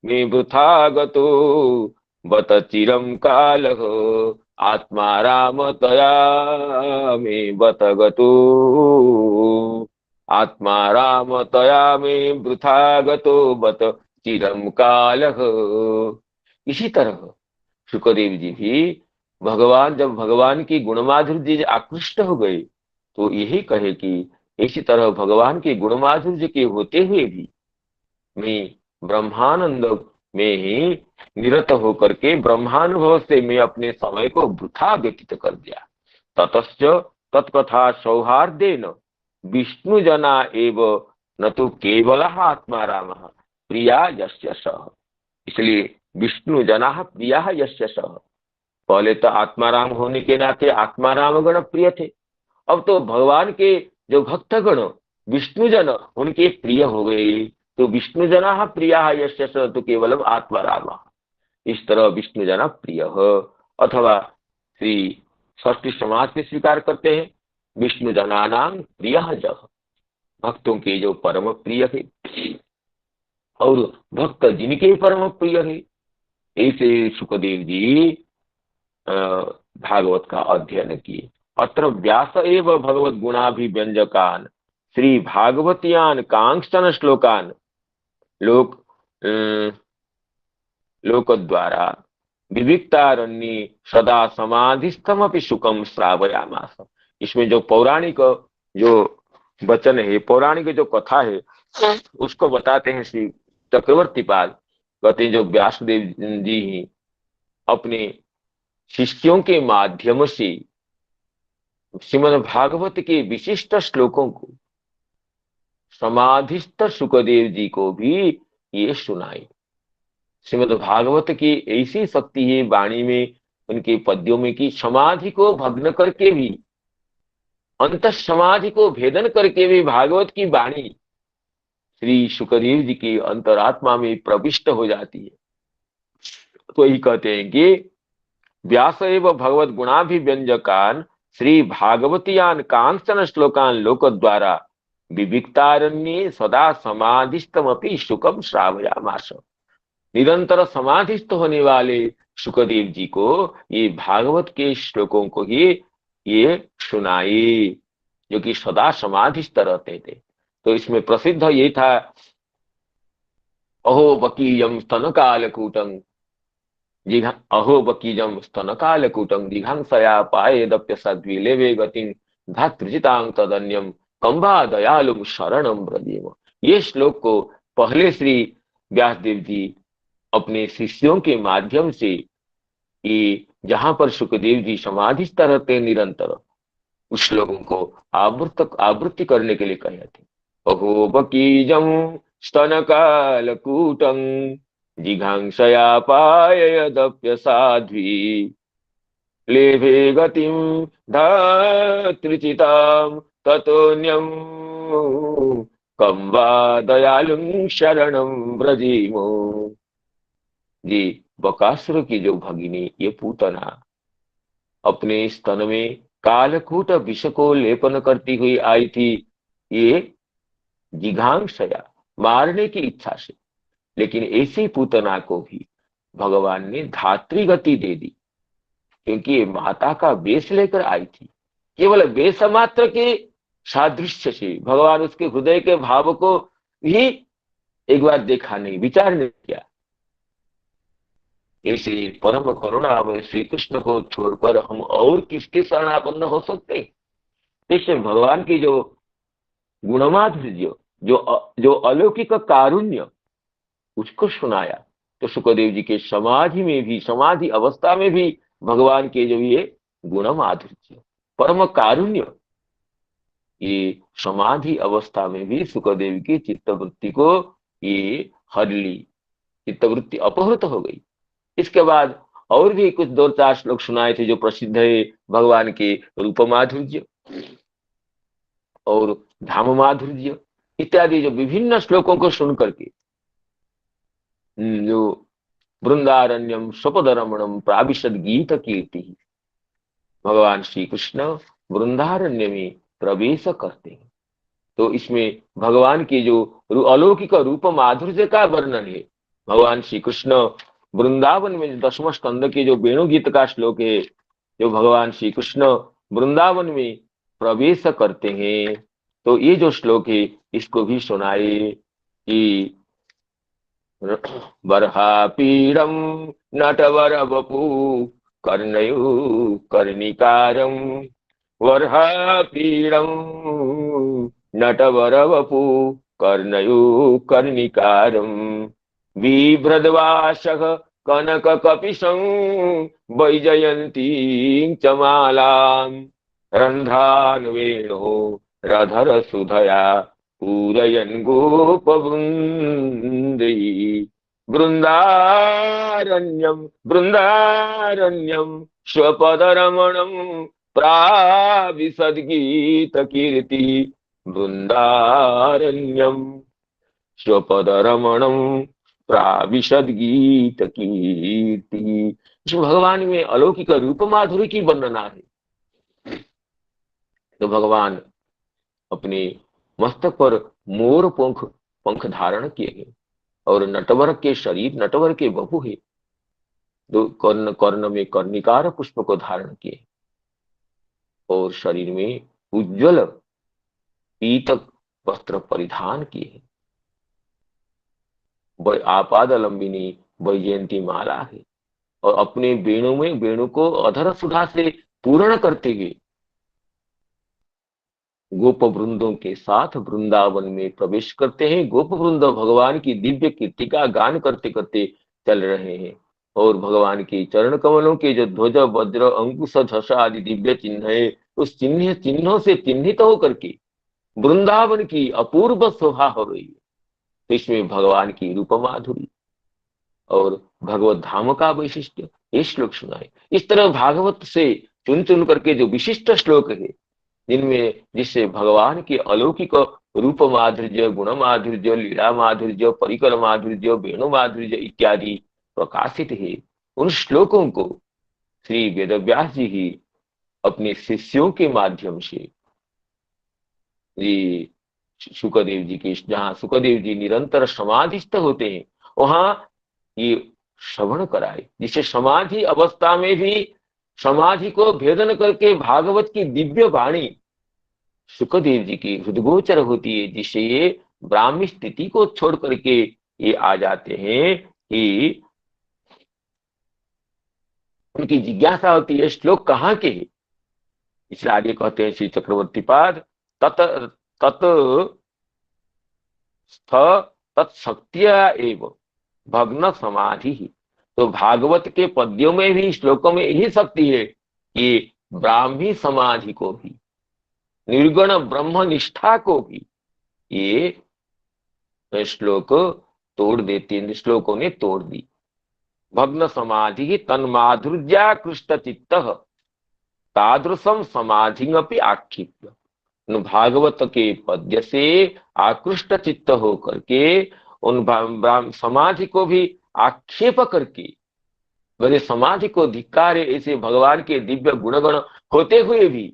मे वृथा गतो बत चिरं कालः। आत्मा रामतया मे बत गतो। आत्मा रामतया मे वृथा गतो बत चिरं कालः। इसी तरह सुखदेव जी भी जब भगवान की गुणमाधुर्य जी आकृष्ट हो गए तो यही कहे कि इसी तरह भगवान के गुणमाधुर्य के होते हुए भी मैं ब्रह्मानंद में ही निरत होकर के ब्रह्मानुभव से मैं अपने समय को वृथा व्यतीत कर दिया। ततश्च तत्कथा सौहार्देन विष्णु जना एव न तो केवल आत्मा राम प्रिया यस्य सह। इसलिए विष्णु जना प्रिया यस्य सह। पहले तो आत्माराम होने के नाते आत्माराम गण प्रिय थे, अब तो भगवान के जो भक्तगण विष्णुजन उनके प्रिय हो गए, तो विष्णु जना प्रिया यस्य स तो केवलम आत्माराम। इस तरह विष्णु जना प्रिय अथवा श्री षष्ठी समाज में स्वीकार करते हैं विष्णु जनानां प्रिय जह। भक्तों के जो परम प्रिय है और भक्त जिनके परम प्रिय है, ऐसे सुखदेव जी भागवत का अध्ययन किए। अत्र व्यास एव भगवत गुणाभिव्यंजकान श्री भागवतियान कांक्षन श्लोकान लोक लोक द्वारा विविक्तारण्य सदा समाधिस्थमपि सुखम श्रावयामास। इसमें जो पौराणिक जो वचन है, पौराणिक जो कथा है, उसको बताते हैं श्री चक्रवर्ती पाल। कहते हैं जो व्यासदेव जी ही अपने शिष्यों के माध्यम से श्रीमद् भागवत के विशिष्ट श्लोकों को समाधिस्थ सुखदेव जी को भी ये सुनाए। श्रीमद् भागवत की ऐसी शक्ति है वाणी में, उनके पद्यों में, कि समाधि को भग्न करके भी, अंत समाधि को भेदन करके भी भागवत की वाणी श्री सुखदेव जी की अंतरात्मा में प्रविष्ट हो जाती है। तो यही कहते हैं कि व्यास एव भगवत गुणाभिव्यंजकान श्री भागवतियान कांचन श्लोकान लोक द्वारा विविक्तारण्ये सदा समाधिस्थमपि सुखम श्रावयामास। निरंतर समाधिस्थ होने वाले सुखदेव जी को ये भागवत के श्लोकों को ही ये सुनाए, जो कि सदा समाधिस्थ रहते थे। तो इसमें प्रसिद्ध ये था, अहो बकीयम स्तनकालकूटं अहो बकीजम स्तनकालकूटं जिघांसया पायेदप्य सद्विलेवे गतिं धातृजितां तदन्यम कंबा दयालुम शरणं ब्रजेम। ये श्लोक को पहले श्री व्यासदेव जी अपने शिष्यों के माध्यम से, ये जहां पर सुखदेव जी समाधिस्थ रहते निरंतर, उस श्लोकों को आवृत्ति करने के लिए कहे थे। अहो बकीजम स्तनकालकूटं जिघांसया पाययदप्य साध्वी लेभे गतिं धातृचितां ततोऽन्यं कं वा दयालुं शरणं व्रजेमो। जी, बकासुर की जो भगिनी ये पूतना अपने स्तन में कालकूट विष को लेपन करती हुई आई थी, ये जिघांसया, मारने की इच्छा से। लेकिन ऐसी पूतना को भी भगवान ने धात्री गति दे दी, क्योंकि ये माता का वेश लेकर आई थी। केवल वेश मात्र के सादृश्य से भगवान उसके हृदय के भाव को भी एक बार देखा नहीं, विचार नहीं किया। ऐसे परम करुणा में श्री कृष्ण को छोड़कर हम और किसके शरणापन्न हो सकते? इससे भगवान की जो गुणमाधुर्य, जो अलौकिक कारुण्य, उसको सुनाया। तो सुखदेव जी के समाधि में भी, समाधि अवस्था में भी भगवान के जो ये गुणमाधुर्य, परम कारुण्य, ये समाधि अवस्था में भी सुखदेव की चित्तवृत्ति को ये हर ली, चित्तवृत्ति अपहृत हो गई। इसके बाद और भी कुछ 2-4 श्लोक सुनाए थे जो प्रसिद्ध है, भगवान के रूप माधुर्य और धाम माधुर्य इत्यादि, जो विभिन्न श्लोकों को सुन करके जो वृंदारण्यम स्वपदरमणम प्राविशद गीत कीर्ति, भगवान श्री कृष्ण वृंदारण्य में प्रवेश करते हैं। तो इसमें भगवान के जो अलौकिक रूप माधुर्य का वर्णन है। भगवान श्री कृष्ण वृंदावन में 10वें स्कंद के जो वेणु गीत का श्लोक है, जो भगवान श्री कृष्ण वृंदावन में प्रवेश करते हैं, तो ये जो श्लोक है इसको भी सुनाए कि बर्हापीडं नटवर वपु कर्णयो कर्णिकारं, वर्हापीडं नटवर वपु कर्णयो कर्णिकारं, बिभ्रद्वासः कनक कपिशं वैजयन्तीं च मालां, रन्ध्रान् वेणो रधर सुधया पूरयन् गोपवृन्दै, वृन्दारण्यं वृन्दारण्यं स्वपदरमणं प्राविशद्गीतकीर्ति, वृन्दारण्यं स्वपदरमणं प्राविशद्गीतकीर्ति। जो भगवान में अलौकिक रूप माधुर्य की वर्णना है। तो भगवान अपने मस्तक पर मोर पंख पंख धारण किए हैं और नटवर के शरीर नटवर के बपु है। दो कर्ण कर्ण में कर्णिकार पुष्प को धारण किए और शरीर में उज्जवल पीतक वस्त्र परिधान किए। आपादलंबिनी वैजयंती माला है और अपने वेणु को अधर सुधा से पूर्ण करते हुए गोप वृंदों के साथ वृंदावन में प्रवेश करते हैं। गोप वृंद भगवान की दिव्य कीर्ति का गान करते करते चल रहे हैं और भगवान के चरण कमलों के जो ध्वज वज्र अंकुश झषा आदि दिव्य चिन्ह है, उस चिन्हों से चिन्हित होकर के वृंदावन की अपूर्व शोभा हो रही है। तो इसमें भगवान की रूप माधुरी और भगवत धाम का वैशिष्ट्य ये श्लोक सुनाए। इस तरह भागवत से चुन चुन करके जो विशिष्ट श्लोक है जिनमें जिससे भगवान के अलौकिक रूप माधुर्य, गुण माधुर्य, लीला माधुर्य, परिकर माधुर्य, वेणु माधुर्य इत्यादि प्रकाशित है, उन श्लोकों को श्री वेदव्यास जी ही अपने शिष्यों के माध्यम से शुकदेव जी के, जहाँ शुकदेव जी निरंतर समाधिस्थ होते हैं वहां ये श्रवण कराए, जिससे समाधि अवस्था में भी समाधि को भेदन करके भागवत की दिव्य वाणी शुकदेव जी की हृदगोचर होती है, जिससे ये ब्राह्मी स्थिति को छोड़ करके ये आ जाते हैं कि उनकी जिज्ञासा होती है श्लोक कहाँ के है। इसलिए आगे कहते हैं श्री चक्रवर्ती पाद तत् तत् तत्शक्तिया एवं भग्न समाधि ही। तो भागवत के पद्यों में भी श्लोकों में यही शक्ति है कि ब्राह्मी समाधि को भी, निर्गुण ब्रह्म निष्ठा को भी ये श्लोक तोड़ देते, श्लोकों ने तोड़ दी। भग्न समाधि तन्माधुर्या कृष्ट चित्त तादृशम समाधि अपि आक्षिप्य। भागवत के पद्य से आकृष्ट चित्त होकर के उन समाधि को भी आक्षेप करके, मेरे समाधि को धिक्कारे ऐसे भगवान के दिव्य गुणगण होते हुए भी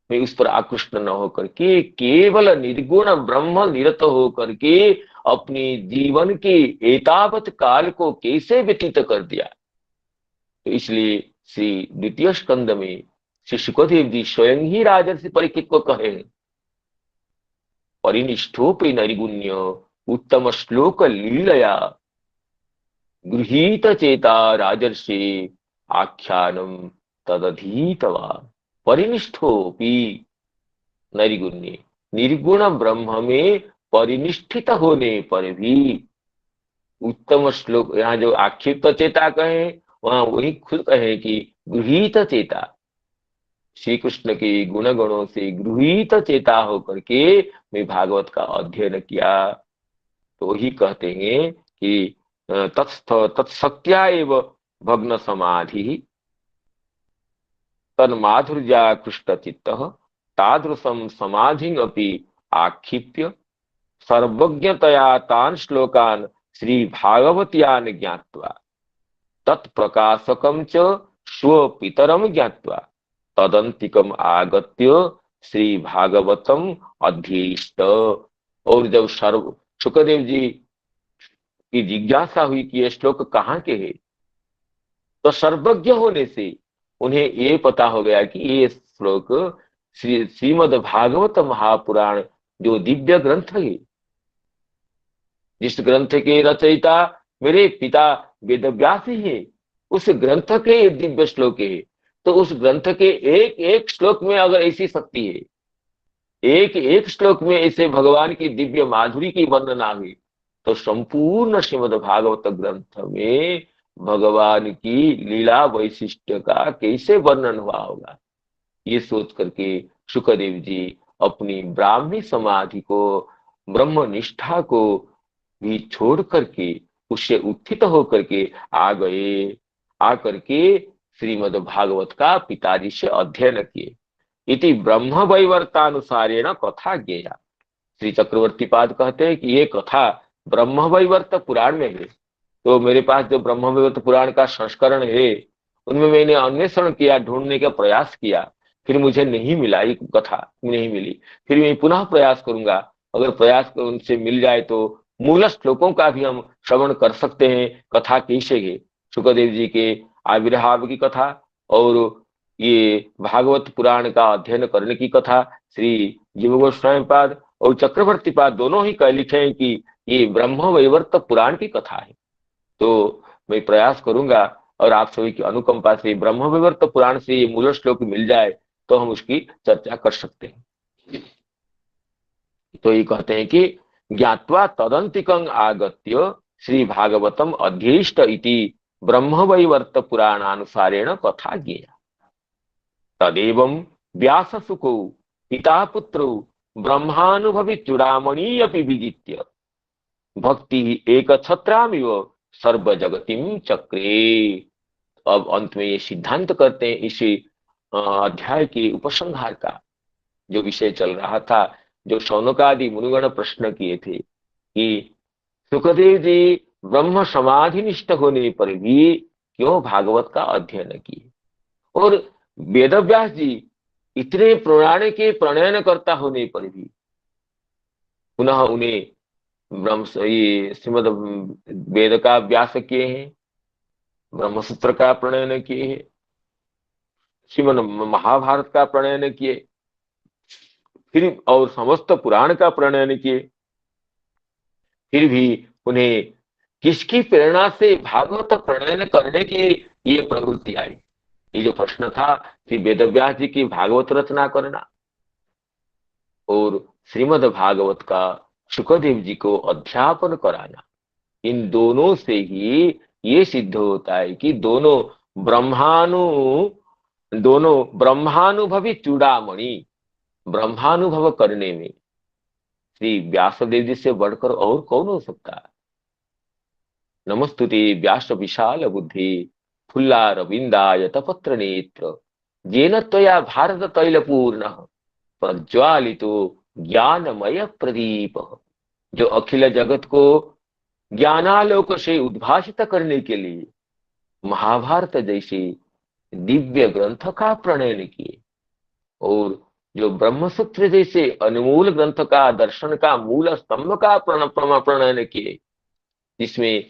मैं उस पर आकृष्ट न होकर के केवल निर्गुण ब्रह्म निरत होकर के अपने जीवन के एतावत काल को कैसे व्यतीत कर दिया। तो इसलिए श्री द्वितीय स्कंद में श्री शुकदेव जी स्वयं ही राजर्षि परीक्षित को कहे, परिनिष्ठोपि नरिगुण्य उत्तम श्लोक लीलया गृहीत चेता राजर्षि आख्यानम तदधीतवा। परिनिष्ठोपि नरिगुण्य, निर्गुण ब्रह्म में परिनिष्ठित होने पर भी उत्तम श्लोक, यहाँ जो आक्षिप्त चेता कहे वहां वही खुद कहे कि गृहीत चेता, श्री कृष्ण के गुण गणों से गृहीत चेता होकर के मैं भागवत का अध्ययन किया। तो ही कहते हैं कि तत्सत्या एव भग्न समाधि तन्माधुर्या कृष्ट चित्त तादृशम समाधि अपि आक्षिप्य सर्वज्ञतया तान् श्लोकान् श्री भागवत्यान् ज्ञात्वा तत्प्रकाशकं च स्वपितरं ज्ञात्वा तदंतिकम आगत्य श्री भागवतम अध्येष्ट। और जब शुकदेव जी की जिज्ञासा हुई कि ये श्लोक कहाँ के है, तो सर्वज्ञ होने से उन्हें ये पता हो गया कि ये श्लोक श्रीमद् भागवत महापुराण जो दिव्य ग्रंथ है, जिस ग्रंथ के रचयिता मेरे पिता वेदव्यास ही है, उस ग्रंथ के ये दिव्य श्लोक है। तो उस ग्रंथ के एक एक श्लोक में अगर ऐसी शक्ति है, एक एक श्लोक में ऐसे भगवान की दिव्य माधुरी की वर्णना हुई, तो संपूर्ण श्रीमद् भागवत ग्रंथ में भगवान की लीला वैशिष्ट्य का कैसे वर्णन हुआ होगा। ये सोच करके शुकदेव जी अपनी ब्राह्मी समाधि को, ब्रह्म निष्ठा को भी छोड़ करके उससे उत्थित होकर के आ गए, आकर के श्रीमद् भागवत का पिताजी से अध्ययन किए। इति ब्रह्म वैवर्तानुसारेण कथा ज्ञेया। श्री चक्रवर्ती पाद कहते हैं कि ये कथा ब्रह्म वैवर्त पुराण में है। तो मेरे पास जो ब्रह्म वैवर्त पुराण का संस्करण है उनमें मैंने अन्वेषण किया, ढूंढने का प्रयास किया फिर मुझे नहीं मिला, ये कथा नहीं मिली, फिर मैं पुनः प्रयास करूंगा। अगर प्रयास उनसे मिल जाए तो मूल श्लोकों का भी हम श्रवण कर सकते हैं। कथा कैसे है, सुखदेव जी के आविर्भाव की कथा और ये भागवत पुराण का अध्ययन करने की कथा, श्री जीव गोस्वामी पाद और चक्रवर्ती पाद दोनों ही कह लिखे हैं कि ये ब्रह्म वैवर्त पुराण की कथा है। तो मैं प्रयास करूंगा और आप सभी की अनुकंपा से ब्रह्म वैवर्त पुराण से ये मूल श्लोक मिल जाए तो हम उसकी चर्चा कर सकते हैं। तो ये कहते हैं कि ज्ञात्वा तदंतिकं आगत्य श्री भागवतम अध्येष्ट इति ब्रह्म वैवर्त पुराणानुसारेण कथा ज्ञेया तदेवं व्यास सुको पिता पुत्रो ब्रह्मानुभवी चूड़ामणि अपि विजित्य भक्ति एक छत्रामिव सर्व जगतिम चक्रे। अब अंत में ये सिद्धांत करते हैं इसी अध्याय के उपसंहार का, जो विषय चल रहा था, जो शौनकादि मुनिगण प्रश्न किए थे कि सुखदेव जी ब्रह्म समाधि निष्ठ होने पर भी क्यों भागवत का अध्ययन किए, और वेदव्यास जी इतने पुराण के प्रणयन करता होने पर भी पुनः उन्हें ये श्रीमद वेद का व्यास किए हैं, ब्रह्मसूत्र का प्रणयन किए हैं, श्रीमद महाभारत का प्रणयन किए, फिर और समस्त पुराण का प्रणयन किए, फिर भी उन्हें किसकी प्रेरणा से भागवत प्रणयन करने की ये प्रवृत्ति आई। ये जो प्रश्न था कि वेदव्यास जी की भागवत रचना करना और श्रीमद भागवत का सुखदेव जी को अध्यापन कराना, इन दोनों से ही ये सिद्ध होता है कि दोनों ब्रह्मानुभवी चूड़ामणि, ब्रह्मानुभव करने में श्री व्यासदेव जी से बढ़कर और कौन हो सकता है। नमस्तुते व्यास विशाल बुद्धि फुल्ला रविंदाय तपत्र नेत्र जेन त्वया भारत तैलपूर्ण प्रज्वालितो ज्ञानमय प्रदीप। जो अखिल जगत को ज्ञानालोक से उद्भाषित करने के लिए महाभारत जैसे दिव्य ग्रंथ का प्रणयन किए और जो ब्रह्मसूत्र जैसे अनमोल ग्रंथ का, दर्शन का मूल स्तंभ का प्रणयन किए, जिसमें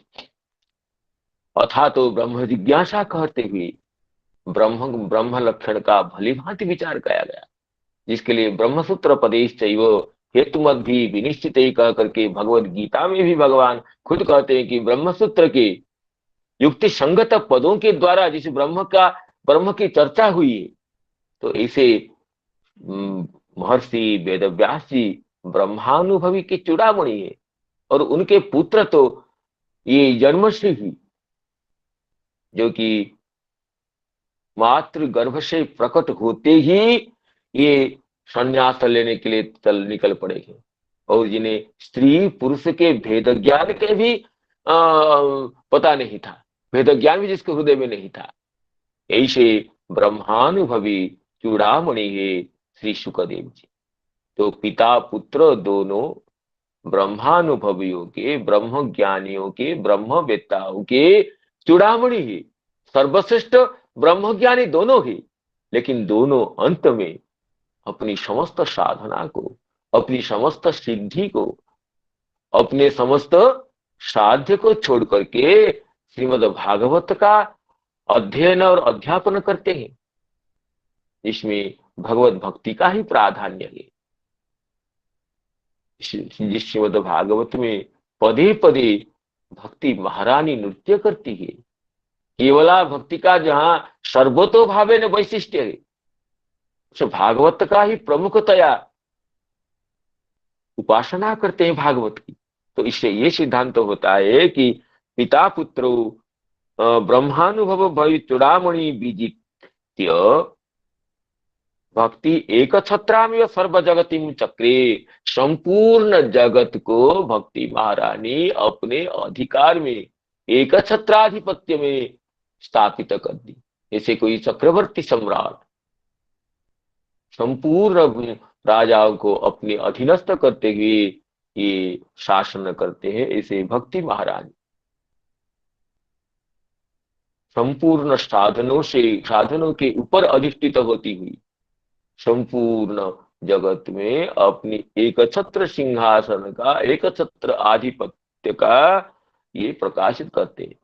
अथा तो ब्रह्म जिज्ञासा कहते हुए ब्रह्म लक्षण का भली भांति विचार किया गया, जिसके लिए ब्रह्मसूत्र पदेश चैव हेतुमत भी विनिश्चित ही कह करके भगवत गीता में भी भगवान खुद कहते हैं कि ब्रह्मसूत्र के युक्ति संगत पदों के द्वारा जिस ब्रह्म की चर्चा हुई है, तो ऐसे महर्षि वेदव्यास जी ब्रह्मानुभवी के चूड़ामणि है और उनके पुत्र तो ये जन्मश्री ही, जो कि मातृ गर्भ से प्रकट होते ही ये संन्यास लेने के लिए निकल पड़े हैं और जिन्हें स्त्री पुरुष के भेद ज्ञान के भी पता नहीं था, भेद ज्ञान भी जिसके हृदय में नहीं था, ऐसे ब्रह्मानुभवी चूड़ामणि है श्री सुखदेव जी। तो पिता पुत्र दोनों ब्रह्मानुभवियों के, ब्रह्म ज्ञानियों के, ब्रह्म वेत्ताओं के चूड़ामणि ही, सर्वश्रेष्ठ ब्रह्म ज्ञानी दोनों ही, लेकिन दोनों अंत में अपनी समस्त साधना को, अपनी समस्त सिद्धि को, अपने समस्त साध्य को छोड़ करके श्रीमद् भागवत का अध्ययन और अध्यापन करते हैं। इसमें भगवत भक्ति का ही प्राधान्य है। जिस श्रीमद् भागवत में पदे पदे भक्ति महारानी नृत्य करती है, केवला भक्ति का जहां सर्वतोभावे न वैशिष्ट्य है, भागवत का ही प्रमुखतया उपासना करते हैं भागवत की। तो इससे ये सिद्धांत होता है कि पिता पुत्रो ब्रह्मानुभव भय चूड़ामणि विजित्य भक्ति एक छत्रामिव सर्व जगतिम चक्रे। संपूर्ण जगत को भक्ति महारानी अपने अधिकार में, एक छत्राधिपत्य में स्थापित कर दी। जैसे कोई चक्रवर्ती सम्राट संपूर्ण राजाओं को अपने अधीनस्थ करते हुए ये शासन करते हैं, ऐसे भक्ति महारानी संपूर्ण साधनों के ऊपर अधिष्ठित होती हुई संपूर्ण जगत में अपनी एक छत्र सिंहासन का, एक छत्र आधिपत्य का ये प्रकाशित करते हैं।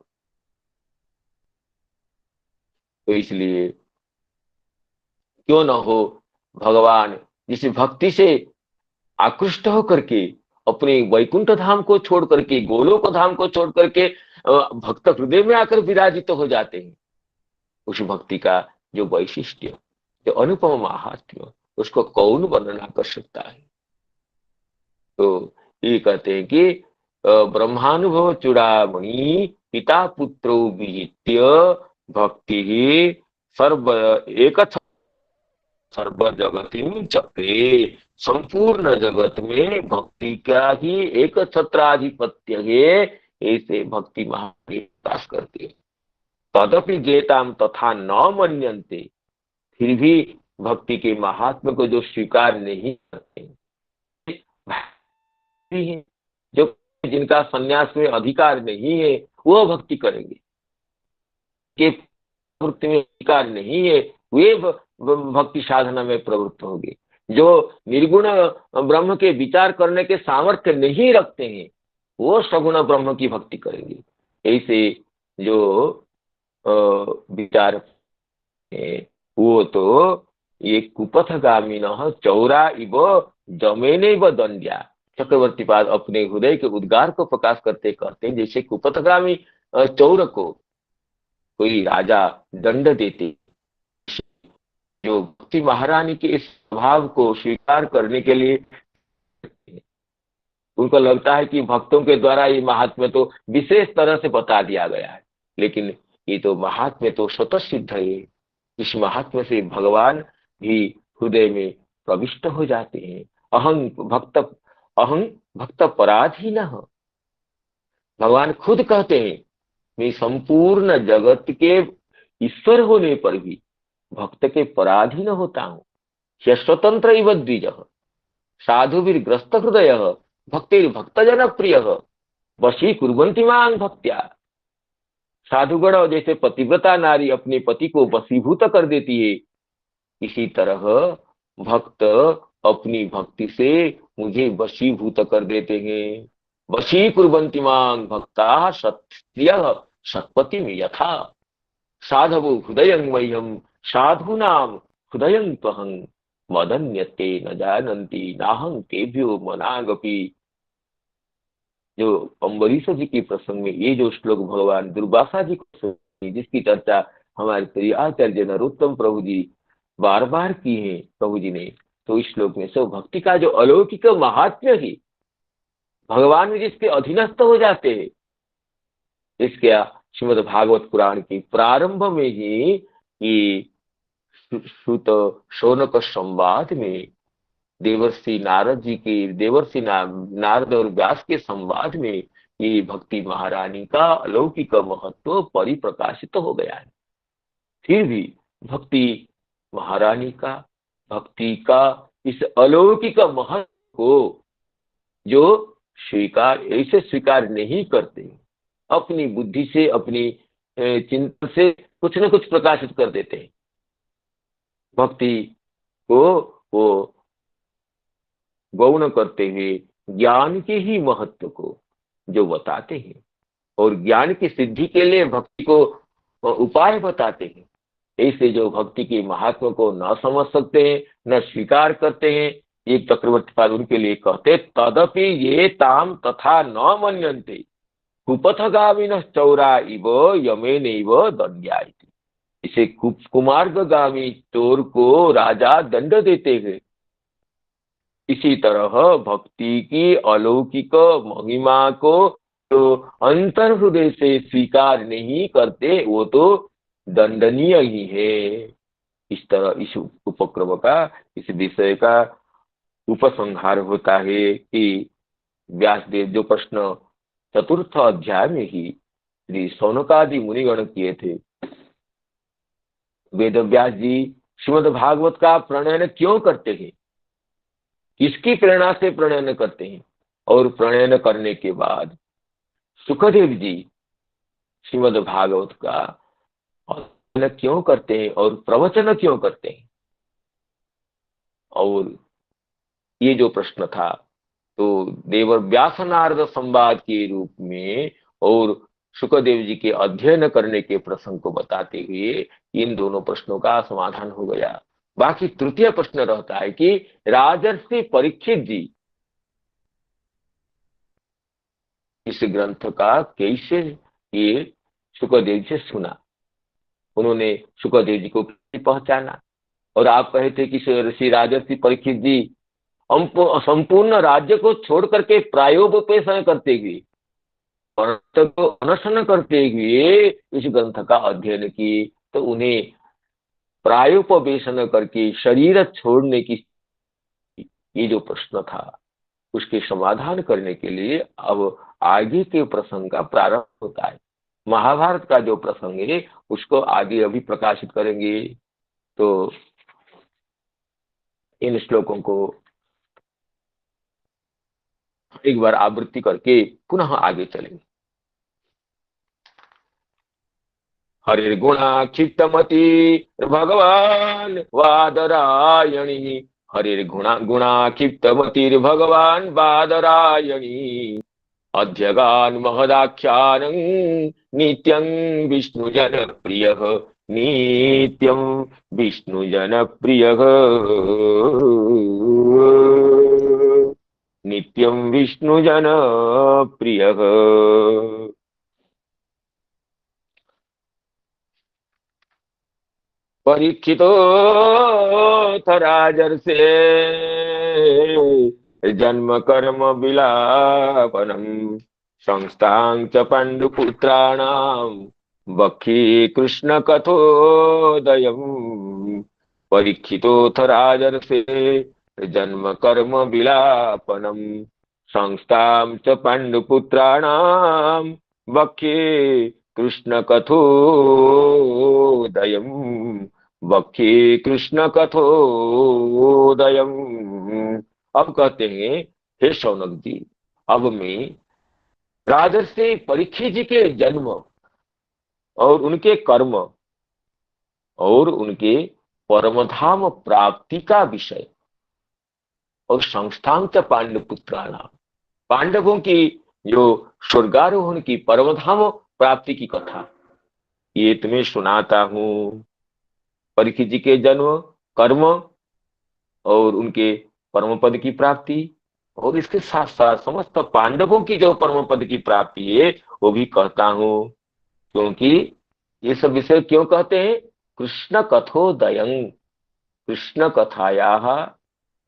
तो इसलिए क्यों न हो भगवान जिस भक्ति से आकृष्ट होकर के अपने वैकुंठ धाम को छोड़ करके, गोलोक धाम को छोड़ करके भक्त हृदय में आकर विराजित हो जाते हैं, उस भक्ति का जो वैशिष्ट्य, जो अनुपम महात्म्य, उसको कौन वर्णना कर सकता है। तो ये कहते हैं कि ब्रह्मानुभव चूड़ामणि पिता पुत्रो विजित्य भक्ति ही सर्व एक सर्व जगतिम चक्रे, संपूर्ण जगत में भक्ति का ही एक छत्राधिपत्य है, ऐसे भक्ति महाविकास करती है। तदपि जेताम तथा न मन्यन्ते, फिर भी भक्ति के महात्मा को जो स्वीकार नहीं करते, जो जिनका संन्यास में अधिकार नहीं है वो भक्ति करेंगे, के प्रवृत्ति में अधिकार नहीं है वे भक्ति साधना में प्रवृत्त होंगे, जो निर्गुण ब्रह्म के विचार करने के सामर्थ्य नहीं रखते हैं वो सगुण ब्रह्म की भक्ति करेंगे। ऐसे जो विचार है वो तो ये कुपथगामिन चौरा इव जमेनैव दंड्या। चक्रवर्ती पाद अपने हृदय के उद्गार को प्रकाश करते कहते हैं, जैसे कुपथगामी चौर को कोई राजा दंड देते, जो भक्ति महारानी के इस स्वभाव को स्वीकार करने के लिए उनको लगता है कि भक्तों के द्वारा ये महात्म्य तो विशेष तरह से बता दिया गया है, लेकिन ये तो महात्म्य तो स्वतः सिद्ध है। इस महात्म्य से भगवान भी हृदय में प्रविष्ट हो जाते हैं। अहं भक्त पराधीन, भगवान खुद कहते हैं मैं संपूर्ण जगत के ईश्वर होने पर भी भक्त के पराधीन होता हूँ। स्वतंत्र इव द्विज साधुभिर्ग्रस्त हृदय भक्तिर्भक्तजन प्रिय वशी कुर्वन्ति मां भक्त्या। साधुगण जैसे पतिव्रता नारी अपने पति को वशीभूत कर देती है, इसी तरह भक्त अपनी भक्ति से मुझे वशीभूत कर देते हैं। वशी कुर्वन्ति मां भक्ता सत्प्रियः सत्पतिं यथा साधवो हृदयं मह्यं साधूनां हृदयं त्वहं मदन्यते न जानन्ति नाहं तेभ्यो मनागपि। जो अम्बरीश जी के प्रसंग में ये जो श्लोक भगवान दुर्वासा जी को, जिसकी चर्चा हमारे प्रिय आचार्य नरोत्तम प्रभु जी बार बार की है प्रभु जी ने, तो इस श्लोक में सब भक्ति का जो अलौकिक महात्म्य ही भगवान में जिसके अधीनस्थ हो जाते हैं, इसके श्रीमद् भागवत पुराण के प्रारंभ में ही ये श्रुत शौनक संवाद में देवर्षि नारद जी के, देवर्षि नारद और व्यास के संवाद में ये भक्ति महारानी का अलौकिक महत्व परिप्रकाशित हो गया है। फिर भी भक्ति महारानी का, भक्ति का इस अलौकिक महत्व को जो ऐसे स्वीकार नहीं करते, अपनी बुद्धि से, अपनी चिंतन से कुछ न कुछ प्रकाशित कर देते हैं। भक्ति को वो गौण करते हुए ज्ञान के ही महत्व को जो बताते हैं और ज्ञान की सिद्धि के लिए भक्ति को उपाय बताते हैं, ऐसे जो भक्ति के महात्मा को न समझ सकते हैं, न स्वीकार करते हैं, एक चक्रवर्ती पाद उनके लिए कहते तदपि ये ताम तथा न मन्यन्ते कुपथगामिनः चौरा इव यमेनैव दंड्यायति। इसे कुमार्गगामी चोर को राजा दंड देते हैं, इसी तरह भक्ति की अलौकिक महिमा को तो अंतर हृदय से स्वीकार नहीं करते वो तो दंडनीय ही है। इस तरह इस उपक्रम का, इस विषय का उपसंहार होता है कि व्यासदेव जो प्रश्न चतुर्थ अध्याय में ही श्री शौनकादि मुनिगण किए थे, वेद व्यास जी श्रीमद् भागवत का प्रणयन क्यों करते हैं, किसकी प्रेरणा से प्रणयन करते हैं, और प्रणयन करने के बाद सुखदेव जी श्रीमद् भागवत का अध्ययन क्यों करते हैं और प्रवचन क्यों करते हैं। और ये जो प्रश्न था तो देवर व्यास नारद संवाद के रूप में और शुकदेव जी के अध्ययन करने के प्रसंग को बताते हुए इन दोनों प्रश्नों का समाधान हो गया। बाकी तृतीय प्रश्न रहता है कि राजर्षि परीक्षित जी इस ग्रंथ का कैसे ये शुकदेव से सुना, उन्होंने शुकदेव जी को कैसे पहचाना। और आप कहे थे कि श्री राजर्षि परीक्षित जी संपूर्ण राज्य को छोड़ करके प्रायोपवेशन करते हुए और को अनशन करते हुए इस ग्रंथ का अध्ययन किए, तो उन्हें प्रायोपवेशन करके शरीर छोड़ने की ये जो प्रश्न था उसके समाधान करने के लिए अब आगे के प्रसंग का प्रारंभ होता है। महाभारत का जो प्रसंग है उसको आगे अभी प्रकाशित करेंगे। तो इन श्लोकों को एक बार आवृत्ति करके पुनः आगे चलेंगे। हरिर्गुणाक्षिप्तमति भगवान वादरायणी, हरिर्गुणाक्षिप्तमतिर्भगवान वादरायणी, अध्यगान महदाख्यानं नित्यं विष्णुजन प्रियः, नित्यं विष्णुजन प्रियः, नित्यं विष्णुजन प्रियः। परीक्षितोऽथ राजर्षे जन्म कर्म विलापनम्, संस्थां च पाण्डुपुत्राणां वक्षि कृष्ण कथोदयम्। परीक्षितोऽथ राजर्षे जन्म कर्म विलापनम्, संस्थां च पाण्डुपुत्राणां वक्षे कृष्ण कथोदयम्, वक्षे कृष्ण कथोदयम्। अब कहते हैं, हे शौनक जी, अब मैं राजर्षि परीक्षित जी के जन्म और उनके कर्म और उनके परमधाम प्राप्ति का विषय और संस्थांत पांडुपुत्राणाम, पांडवों की जो स्वर्गारोहण की परमधाम प्राप्ति की कथा ये तुम्हें सुनाता हूँ। परीक्षित जी के जन्म, कर्म और उनके परम पद की प्राप्ति और इसके साथ साथ समस्त पांडवों की जो परम पद की प्राप्ति है वो भी कहता हूँ। क्योंकि ये सब विषय क्यों कहते हैं? कृष्ण कथोदयं, कृष्ण कथायाः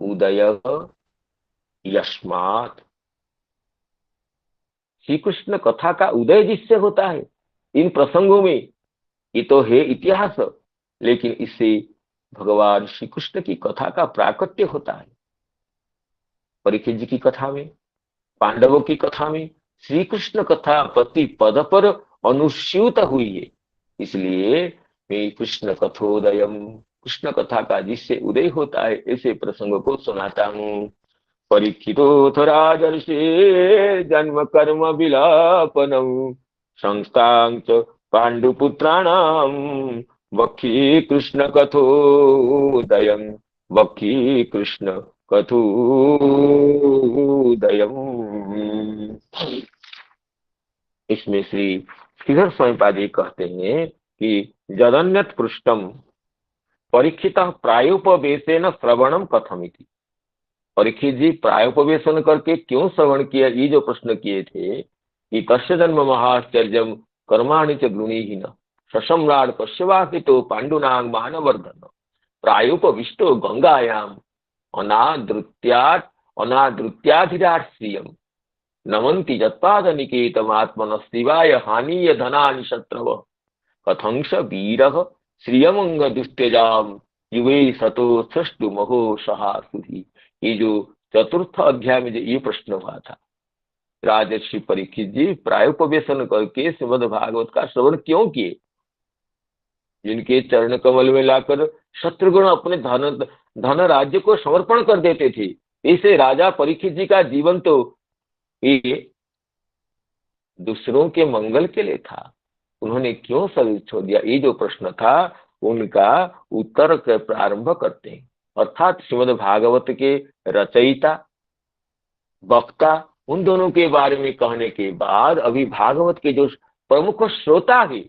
उदय यस्मात्, श्री कृष्ण कथा का उदय जिससे होता है इन प्रसंगों में, ये तो है इतिहास, लेकिन इससे भगवान श्री कृष्ण की कथा का प्राकट्य होता है। परीक्षित जी की कथा में, पांडवों की कथा में श्री कृष्ण कथा प्रति पद पर अनुस्यूत हुई है। इसलिए मैं कृष्ण कथोदयम, कृष्ण कथा का जिससे उदय होता है ऐसे प्रसंगों को सुनाता हूँ। परीक्षितोऽथ राजर्षे जन्म कर्म विलापनम्, संस्थां च पाण्डुपुत्राणां वक्षि कृष्ण कथोदयम्, वक्षि कृष्ण कथोदयम्। इसमें श्री श्रीधर स्वामीपादी कहते हैं कि जदन्यत् पृष्टम परीक्षितः प्रायोपवेशेन श्रवणम कथमिति। परीक्षित जी प्रायोपवेशन करके क्यों श्रवण किया, ये जो प्रश्न किए थे कि कस्य जन्म महाश्चर्यम कर्माणि च गृणीहि न, ससम्राट कश्यवासितो पांडुनाग मानवर्धन, प्रायोपविष्टो गंगायाम अनादृत्याधिराट श्रियम, नमन्ति जत्पाद निकेतम आत्मन शिवाय हानीय धनानि शत्रव, कथंस वीरः श्रियमंग दुष्टेजाम युवे सतो सृष्टु महो सहासुधि। ये जो चतुर्थ अध्याय में जो ये प्रश्न हुआ था, राजर्षि परीक्षित जी प्रायोपवेशन करके श्रीमद् भागवत का श्रवण क्यों किए? जिनके चरण कमल में लाकर शत्रुघ्न अपने धन राज्य को समर्पण कर देते थे, ऐसे राजा परीक्षित जी का जीवन तो ये दूसरों के मंगल के लिए था, उन्होंने क्यों शरीर छोड़ दिया? ये जो प्रश्न था उनका उत्तर के प्रारंभ करते हैं। अर्थात श्रीमद् भागवत के रचयिता वक्ता उन दोनों के बारे में कहने के बाद अभी भागवत के जो प्रमुख श्रोता है,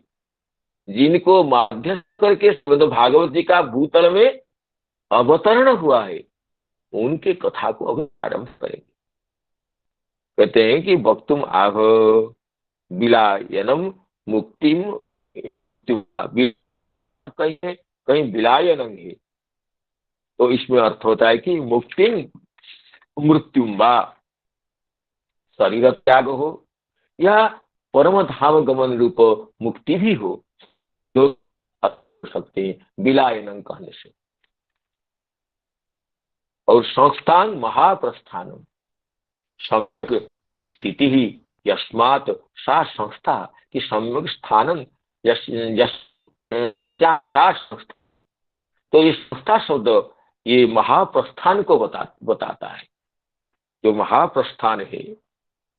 जिनको माध्यम करके श्रीमद् भागवत जी का भूतल में अवतरण हुआ है, उनके कथा को अभी आरंभ करेंगे। कहते हैं कि वक्तुम आह विलायनम मुक्तिम, कहीं है कहीं विलायनम है, तो इसमें अर्थ होता है कि मुक्तिम मृत्युम वा, शरीर त्याग हो या परम धाम गमन रूप मुक्ति भी हो, जो सकते हैं विलायनम कहने से। और संस्थान महाप्रस्थानम, स्थिति ही यस्मात् सा संस्था की सम्यक स्थानम संस्था, तो ये संस्था शब्द ये महाप्रस्थान को बताता है। जो महाप्रस्थान है,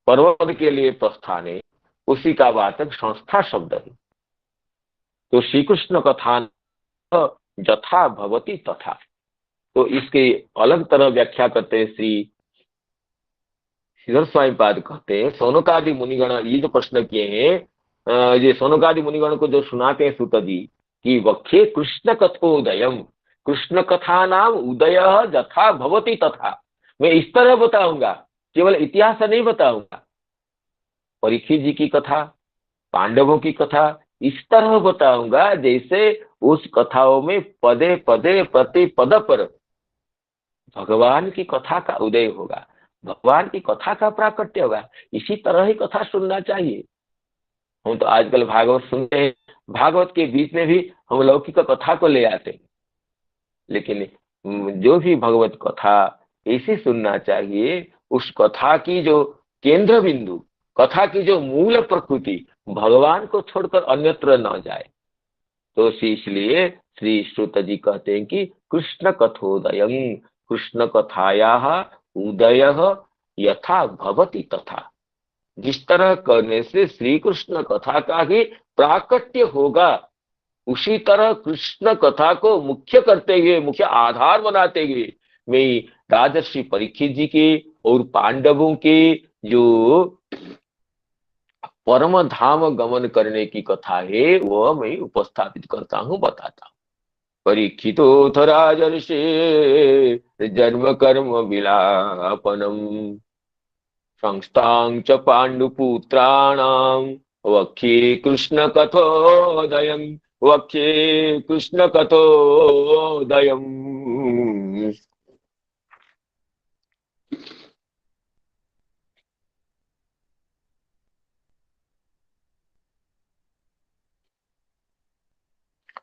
पर्वत के लिए प्रस्थान है, उसी का वाचक संस्था शब्द है। तो श्री कृष्ण कथा यथा भवति तथा, तो इसके अलग तरह व्याख्या करते हैं श्री श्रीधर स्वामी पाद कहते हैं, सौनकादि मुनिगण ये जो प्रश्न किए हैं, ये सौनकादि मुनिगण को जो सुनाते हैं सूत जी कि वक्ष्ये कृष्ण कथोदयम, कृष्ण कथा नाम उदय यथा भवति तथा, मैं इस तरह बताऊंगा, केवल इतिहास नहीं बताऊंगा। परीक्षित जी की कथा, पांडवों की कथा इस तरह बताऊंगा जैसे उस कथाओं में पदे पदे प्रति पद पर भगवान की कथा का उदय होगा, भगवान की कथा का प्राकट्य होगा। इसी तरह ही कथा सुनना चाहिए। हम तो आजकल भागवत सुनते हैं, भागवत के बीच में भी हम लौकिक कथा को ले आते हैं, लेकिन जो भी भगवत कथा ऐसे सुनना चाहिए, उस कथा की जो केंद्र बिंदु, कथा की जो मूल प्रकृति भगवान को छोड़कर अन्यत्र न जाए। तो इसलिए श्री श्रुत जी कहते हैं कि कृष्ण कथोदयं, कृष्ण कथायाः उदय यथा भवति तथा, जिस तरह करने से श्री कृष्ण कथा का ही प्राकट्य होगा, उसी तरह कृष्ण कथा को मुख्य करते हुए, मुख्य आधार बनाते हुए मैं राजर्षि परीक्षित जी के और पांडवों के जो परम धाम गमन करने की कथा है वह मैं उपस्थापित करता हूँ, बताता हूँ। परीक्षितोऽथ राजर्षे जन्म कर्म विलापनम संस्थां च पांडुपुत्राणां वक्ष्ये कृष्ण कथोदयं, वक्ष्ये कृष्ण कथोदयं।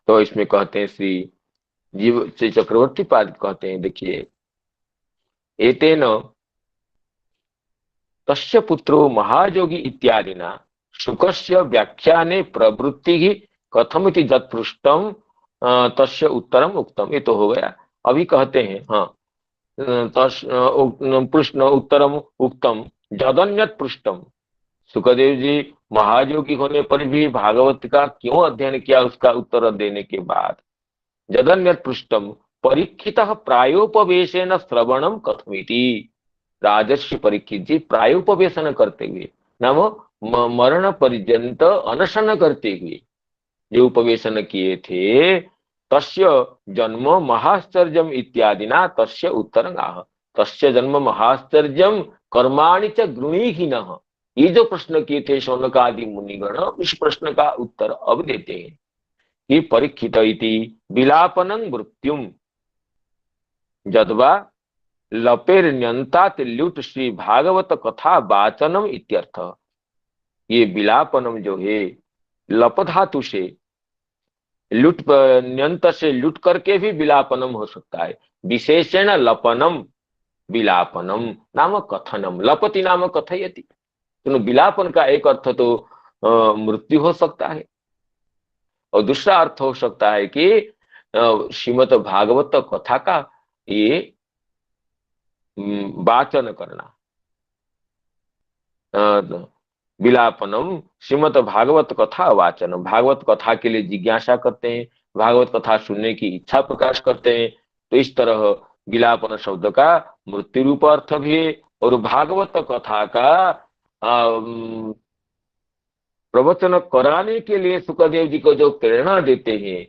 तो इसमें कहते हैं श्री चक्रवर्ती पाद कहते हैं, देखिए एतेन तस्य पुत्रो महायोगी इत्यादिना शुकस्य व्याख्याने प्रवृत्ति ही कथमिति जत्पृष्टम तस्य उत्तरम उक्तम। ये तो हो गया। अभी कहते हैं हाँ, प्रश्न उत्तरम उक्तम जदन्यत पृष्ठम, सुखदेव जी महायोगी होने पर भी भागवत का क्यों अध्ययन किया, उसका उत्तर देने के बाद जदन्यत पृष्ठम परीक्षितः प्रायोपवेशेन श्रवणम कथमिति, राजर्षि परीक्षित जी प्रायोपवेशन करते हुए, नाम मरण पर्यंत अनशन करते हुए जो उपवेशन किए थे, तस्य जन्म महाश्चर्यम इत्यादिना तस्य उत्तरं आह, तस्य जन्म महाश्चर्यम कर्माणि च गृणीहीनः, ये जो प्रश्न किए थे शौनकादि मुनिगण, इस प्रश्न का उत्तर अब देते हैं कि परीक्षित इति विलापनं मृत्युम जद्वा लपेर्न्यंतात ल्युट श्री भागवत कथा वाचनम इत्यर्थ। ये विलापनम जो है लप धातु से लुट, न्यंत से लुट करके भी विलापनम हो सकता है। विशेषण लपनम विलापनम नाम कथनम, लपति नाम कथयति। तो विलापन का एक अर्थ तो मृत्यु हो सकता है और दूसरा अर्थ हो सकता है कि श्रीमद् भागवत कथा का ये वाचन करना। विलापनम श्रीमद् भागवत कथा वाचनम, भागवत कथा के लिए जिज्ञासा करते हैं, भागवत कथा सुनने की इच्छा प्रकाश करते हैं, तो इस तरह विलापन शब्द का मृत्यु रूप अर्थ भी है। और भागवत कथा का प्रवचन कराने के लिए सुखदेव जी को जो प्रेरणा देते हैं,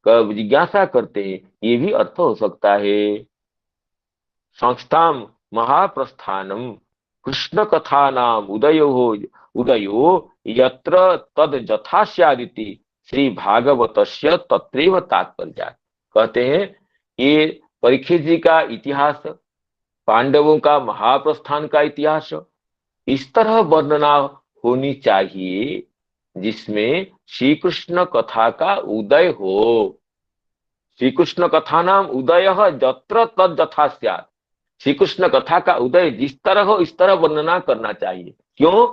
कब जिज्ञासा करते हैं, ये भी अर्थ हो सकता है। संस्थाम महाप्रस्थानम कृष्ण कथा नाम उदयो यत्र तद यथा स्यादिति श्री भागवतस्य तत्रैव तात्पर्य। कहते हैं ये परीक्षित जी का इतिहास, पांडवों का महाप्रस्थान का इतिहास इस तरह वर्णना होनी चाहिए जिसमें श्री कृष्ण कथा का उदय हो। श्री कृष्ण कथा नाम उदय यत्र तद यथा स्यात्। श्री कृष्ण कथा का उदय जिस तरह हो इस तरह वर्णना करना चाहिए। क्यों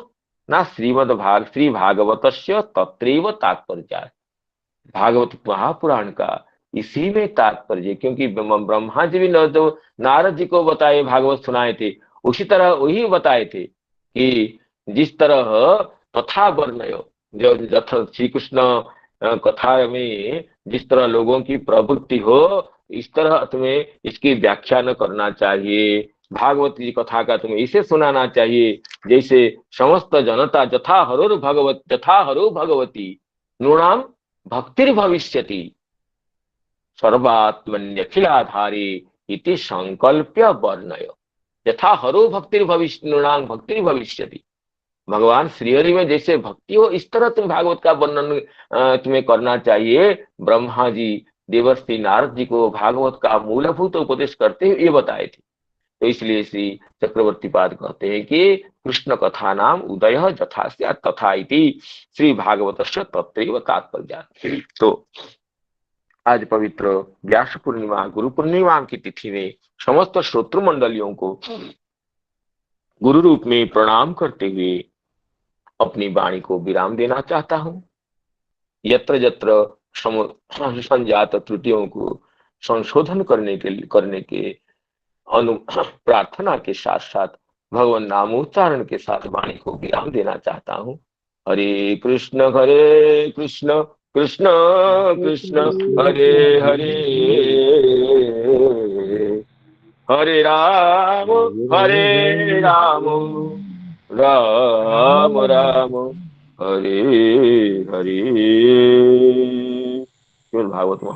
ना श्री भागवतस्य तत्रैव तात्पर्य। भागवत महापुराण का इसी में तात्पर्य, क्योंकि ब्रह्मा जी भी जो नारद जी को बताए भागवत सुनाए थे, उसी तरह वही बताए थे कि जिस तरह तथा वर्णय, जो श्री कृष्ण कथा में जिस तरह लोगों की प्रवृत्ति हो इस तरह तुम्हें इसकी व्याख्या न करना चाहिए। भागवत जी कथा का तुम्हें इसे सुनाना चाहिए जैसे समस्त जनता जथा हरो भगवती नूणाम भक्तिर भविष्यति सर्वात्मन्यखिलाधारे इति संकल्प्य वर्णय। यथा हरो भक्तिर भविष्य नूणाम भक्तिर भविष्यति। भगवान श्रीहरि में जैसे भक्ति हो इस तरह तुम भागवत का वर्णन तुम्हें करना चाहिए। ब्रह्मा जी देवर्षि नारद जी को भागवत का मूलभूत उपदेश करते हुए ये बताए थे। तो इसलिए श्री चक्रवर्ती पाद कहते हैं कि कृष्ण कथा नाम उदय यथा स्यात् तथा इति श्री भागवतस्य तत्रैव तात्पर्य। तो आज पवित्र व्यास पूर्णिमा गुरु पूर्णिमा की तिथि में समस्त श्रोतृ मंडलियों को गुरु रूप में प्रणाम करते हुए अपनी वाणी को विराम देना चाहता हूँ। यत्र यत्र संजात त्रुटियों को संशोधन करने के प्रार्थना के साथ साथ भगवान नामोच्चारण के साथ वाणी को विराम देना चाहता हूँ। हरे कृष्ण कृष्ण कृष्ण हरे हरे, हरे राम राम राम हरे हरे। भागवत में